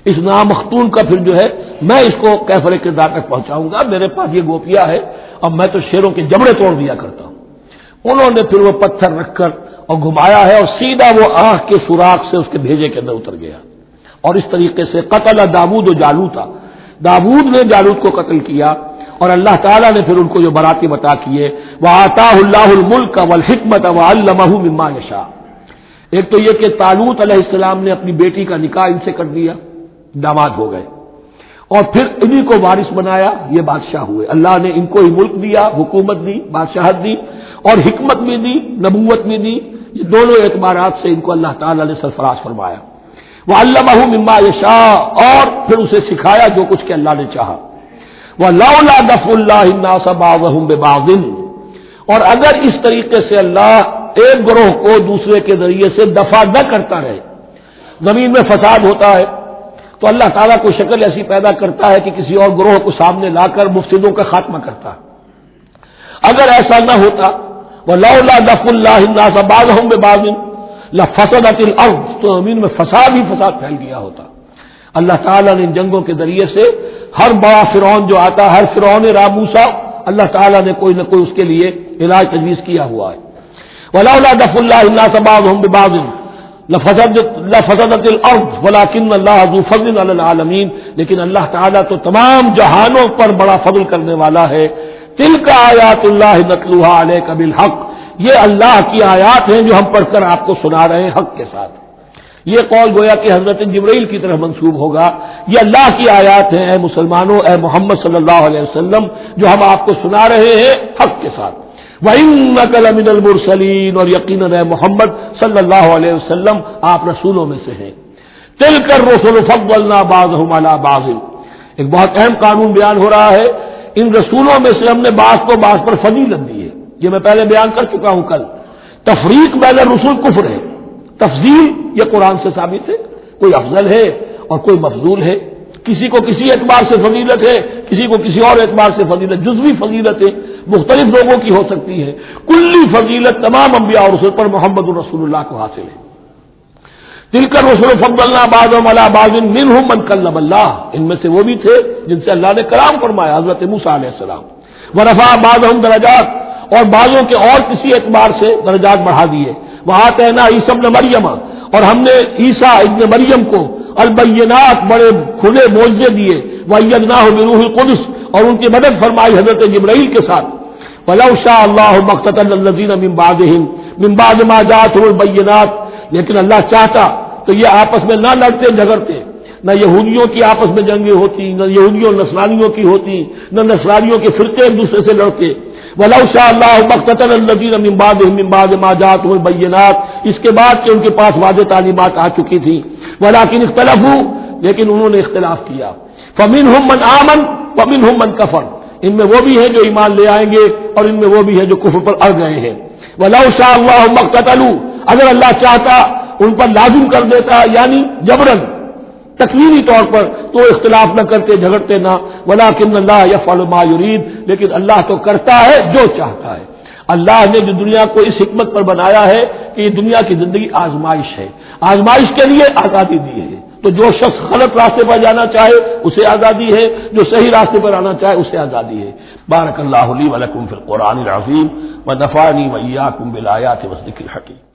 اس نامختون کا پھر جو ہے میں اس کو کیفر کردار تک پہنچاؤں گا، میرے پاس یہ گوپیا ہے اور میں تو شیروں کے جبڑے توڑ دیا کرتا ہوں۔ انہوں نے پھر وہ پتھر رکھ کر اور گھمایا ہے، اور سیدھا وہ آنکھ کے سوراخ سے اس کے بھیجے کے اندر اتر گیا، اور اس طریقے سے قتل داؤد و جالوت، داؤد نے جالوت کو قتل کیا، اور اللہ تعالیٰ نے پھر ان کو جو براتی عطا کیے، وَآتَاهُ اللَّهُ الْمُلْكَ وَالْحِكْمَةَ وَعَلَّمَهُ مِمَّا يَشَاءُ۔ ایک تو یہ کہ طالوت علیہ السلام نے اپنی بیٹی کا نکاح ان سے کر دیا، داماد ہو گئے، اور پھر انہی کو وارث بنایا، یہ بادشاہ ہوئے۔ اللہ نے ان کو ہی ملک دیا، حکومت دی، بادشاہت دی، اور حکمت بھی دی، نبوت بھی دی، یہ دونوں اعتبارات سے ان کو اللہ تعالیٰ نے سرفراز فرمایا۔ وَعَلَّمَهُ مِمَّا يَشَاءُ، اور پھر اسے سکھایا جو کچھ کہ اللہ نے چاہا۔ وَلَوْلَا دَفْعُ اللَّهِ النَّاسَ بَعْضَهُم بِبَعْضٍ، اور اگر اس طریقے سے اللہ ایک گروہ کو دوسرے کے ذریعے سے دفع نہ کرتا رہے، زمین میں فساد ہوتا ہے تو اللہ تعالیٰ کو شکل ایسی پیدا کرتا ہے کہ کسی اور گروہ کو سامنے لا کر مفسدوں کا خاتمہ کرتا ہے۔ اگر ایسا نہ ہوتا، وَلَوْلَا دَفْعُ اللَّهِ النَّاسَ بَعْضَهُم بِبَعْضٍ لَفَسَدَتِ الْأَرْضُ، تو زمین میں فساد ہی فساد پھیل گیا ہوتا۔ اللہ تعالیٰ نے ان جنگوں کے ذریعے سے ہر بڑا فرعون جو آتا، ہر فرعون راموسا، اللہ تعالیٰ نے کوئی نہ کوئی اس کے لیے علاج تجویز کیا ہوا ہے۔ وَلَوْلَا دَفْعُ اللَّهِ النَّاسَ بَعْضَهُم بِبَعْضٍ لَفَسَدَتِ الْأَرْضُ وَلَٰكِنَّ اللَّهَ ذُو فَضْلٍ عَلَى الْعَالَمِينَ، لیکن اللہ تعالیٰ تو تمام جہانوں پر بڑا فضل کرنے والا ہے۔ تِلْكَ آیاتُ اللَّهِ نَتْلُوهَا عَلَيْكَ بِالْحَقِّ، یہ اللہ کی آیات ہیں جو ہم پڑھ کر آپ کو سنا رہے ہیں حق کے ساتھ۔ یہ قول گویا کہ حضرت جبرائیل کی طرف منسوب ہوگا، یہ اللہ کی آیات ہیں اے مسلمانوں، اے محمد صلی اللہ علیہ وسلم، جو ہم آپ کو سنا رہے ہیں حق کے ساتھ۔ وَإِنَّكَ لَمِنَ الْمُرْسَلِينَ، اور یقیناً اے محمد صلی اللہ علیہ وسلم آپ رسولوں میں سے ہیں۔ تِلْكَ الرُّسُلُ فَضَّلْنَا بَعْضَهُمْ عَلَى بَعْضٍ، ایک بہت اہم قانون بیان ہو رہا ہے، ان رسولوں میں سے ہم نے بعض کو بعض پر فضیلت دی ہے۔ یہ میں پہلے بیان کر چکا ہوں کل، تفریق بین الرسول کفر ہے، تفضیل یہ قرآن سے ثابت ہے، کوئی افضل ہے اور کوئی مفضول ہے، کسی کو کسی اعتبار سے فضیلت ہے، کسی کو کسی اور اعتبار سے فضیلت، جزوی فضیلت ہے مختلف لوگوں کی ہو سکتی ہے، کلی فضیلت تمام انبیاء اور رسول پر محمد رسول اللہ کو حاصل ہے۔ تِلْكَ الرُّسُلُ فَضَّلْنَا بَعْضَهُمْ عَلَى بَعْضٍ مِّنْهُم مَّن كَلَّمَ اللَّهُ، ان میں سے وہ بھی تھے جن سے اللہ نے کلام فرمایا، حضرت موسیٰ علیہ السلام۔ وَرَفَعَ بَعْضَهُمْ دَرَجَاتٍ، اور بعضوں کے اور کسی اعتبار سے درجات بڑھا دیے۔ وَآتَيْنَا عِیسیٰ ابْنَ مَرْیَمَ، اور ہم نے عیسیٰ ابن مریم کو البینات بڑے کھلے معجزے دیے، وَأَیَّدْنَاهُ بِرُوحِ الْقُدُسِ، اور ان کی مدد فرمائی حضرت جبرائیل کے ساتھ۔ وَلَوْ شَاءَ اللَّهُ مَا اقْتَتَلَ الَّذِينَ مِن بَعْدِهِم مِن بَعْدِ مَا جَاءَتْهُمُ الْبَيِّنَاتُ، لیکن اللہ چاہتا تو یہ آپس میں نہ لڑتے جھگڑتے، نہ یہودیوں کی آپس میں جنگیں ہوتی، نہ یہودیوں نصرانیوں کی ہوتی، نہ نصرانیوں کے فرقے ایک دوسرے سے لڑتے۔ وَلَوْ شَاءَ اللَّهُ مَا اقْتَتَلَ الَّذِينَ مِن بَعْدِهِم مِن بَعْدِ مَا جَاءَتْهُمُ الْبَيِّنَاتُ، اس کے بعد کہ ان کے پاس واضح تعلیمات آ چکی تھی۔ وَلَٰكِنِ اخْتَلَفُوا، لیکن انہوں نے اختلاف کیا۔ فَمِنْهُم مَّنْ آمَنَ وَمِنْهُم مَّنْ كَفَرَ، ان میں وہ بھی ہیں جو ایمان لے آئیں گے اور ان میں وہ بھی ہیں جو کفر پر اڑ گئے ہیں۔ وَلَوْ شَاءَ اللَّهُ مَا اقْتَتَلُوا، اگر اللہ چاہتا ان پر لازم کر دیتا، یعنی جبرن تکوینی طور پر، تو اختلاف نہ کرتے جھگڑتے نہ۔ وَلَٰكِنَّ اللَّهَ يَفْعَلُ مَا يُرِيدُ، لیکن اللہ تو کرتا ہے جو چاہتا ہے۔ اللہ نے جو دنیا کو اس حکمت پر بنایا ہے کہ یہ دنیا کی زندگی آزمائش ہے، آزمائش کے لیے آزادی دی ہے، تو جو شخص غلط راستے پر جانا چاہے اسے آزادی ہے، جو صحیح راستے پر آنا چاہے اسے آزادی ہے۔ بارک اللہ لی ولکم فی القرآن العظیم ونفعنی وإیاکم بالآیات والذکر الحکیم۔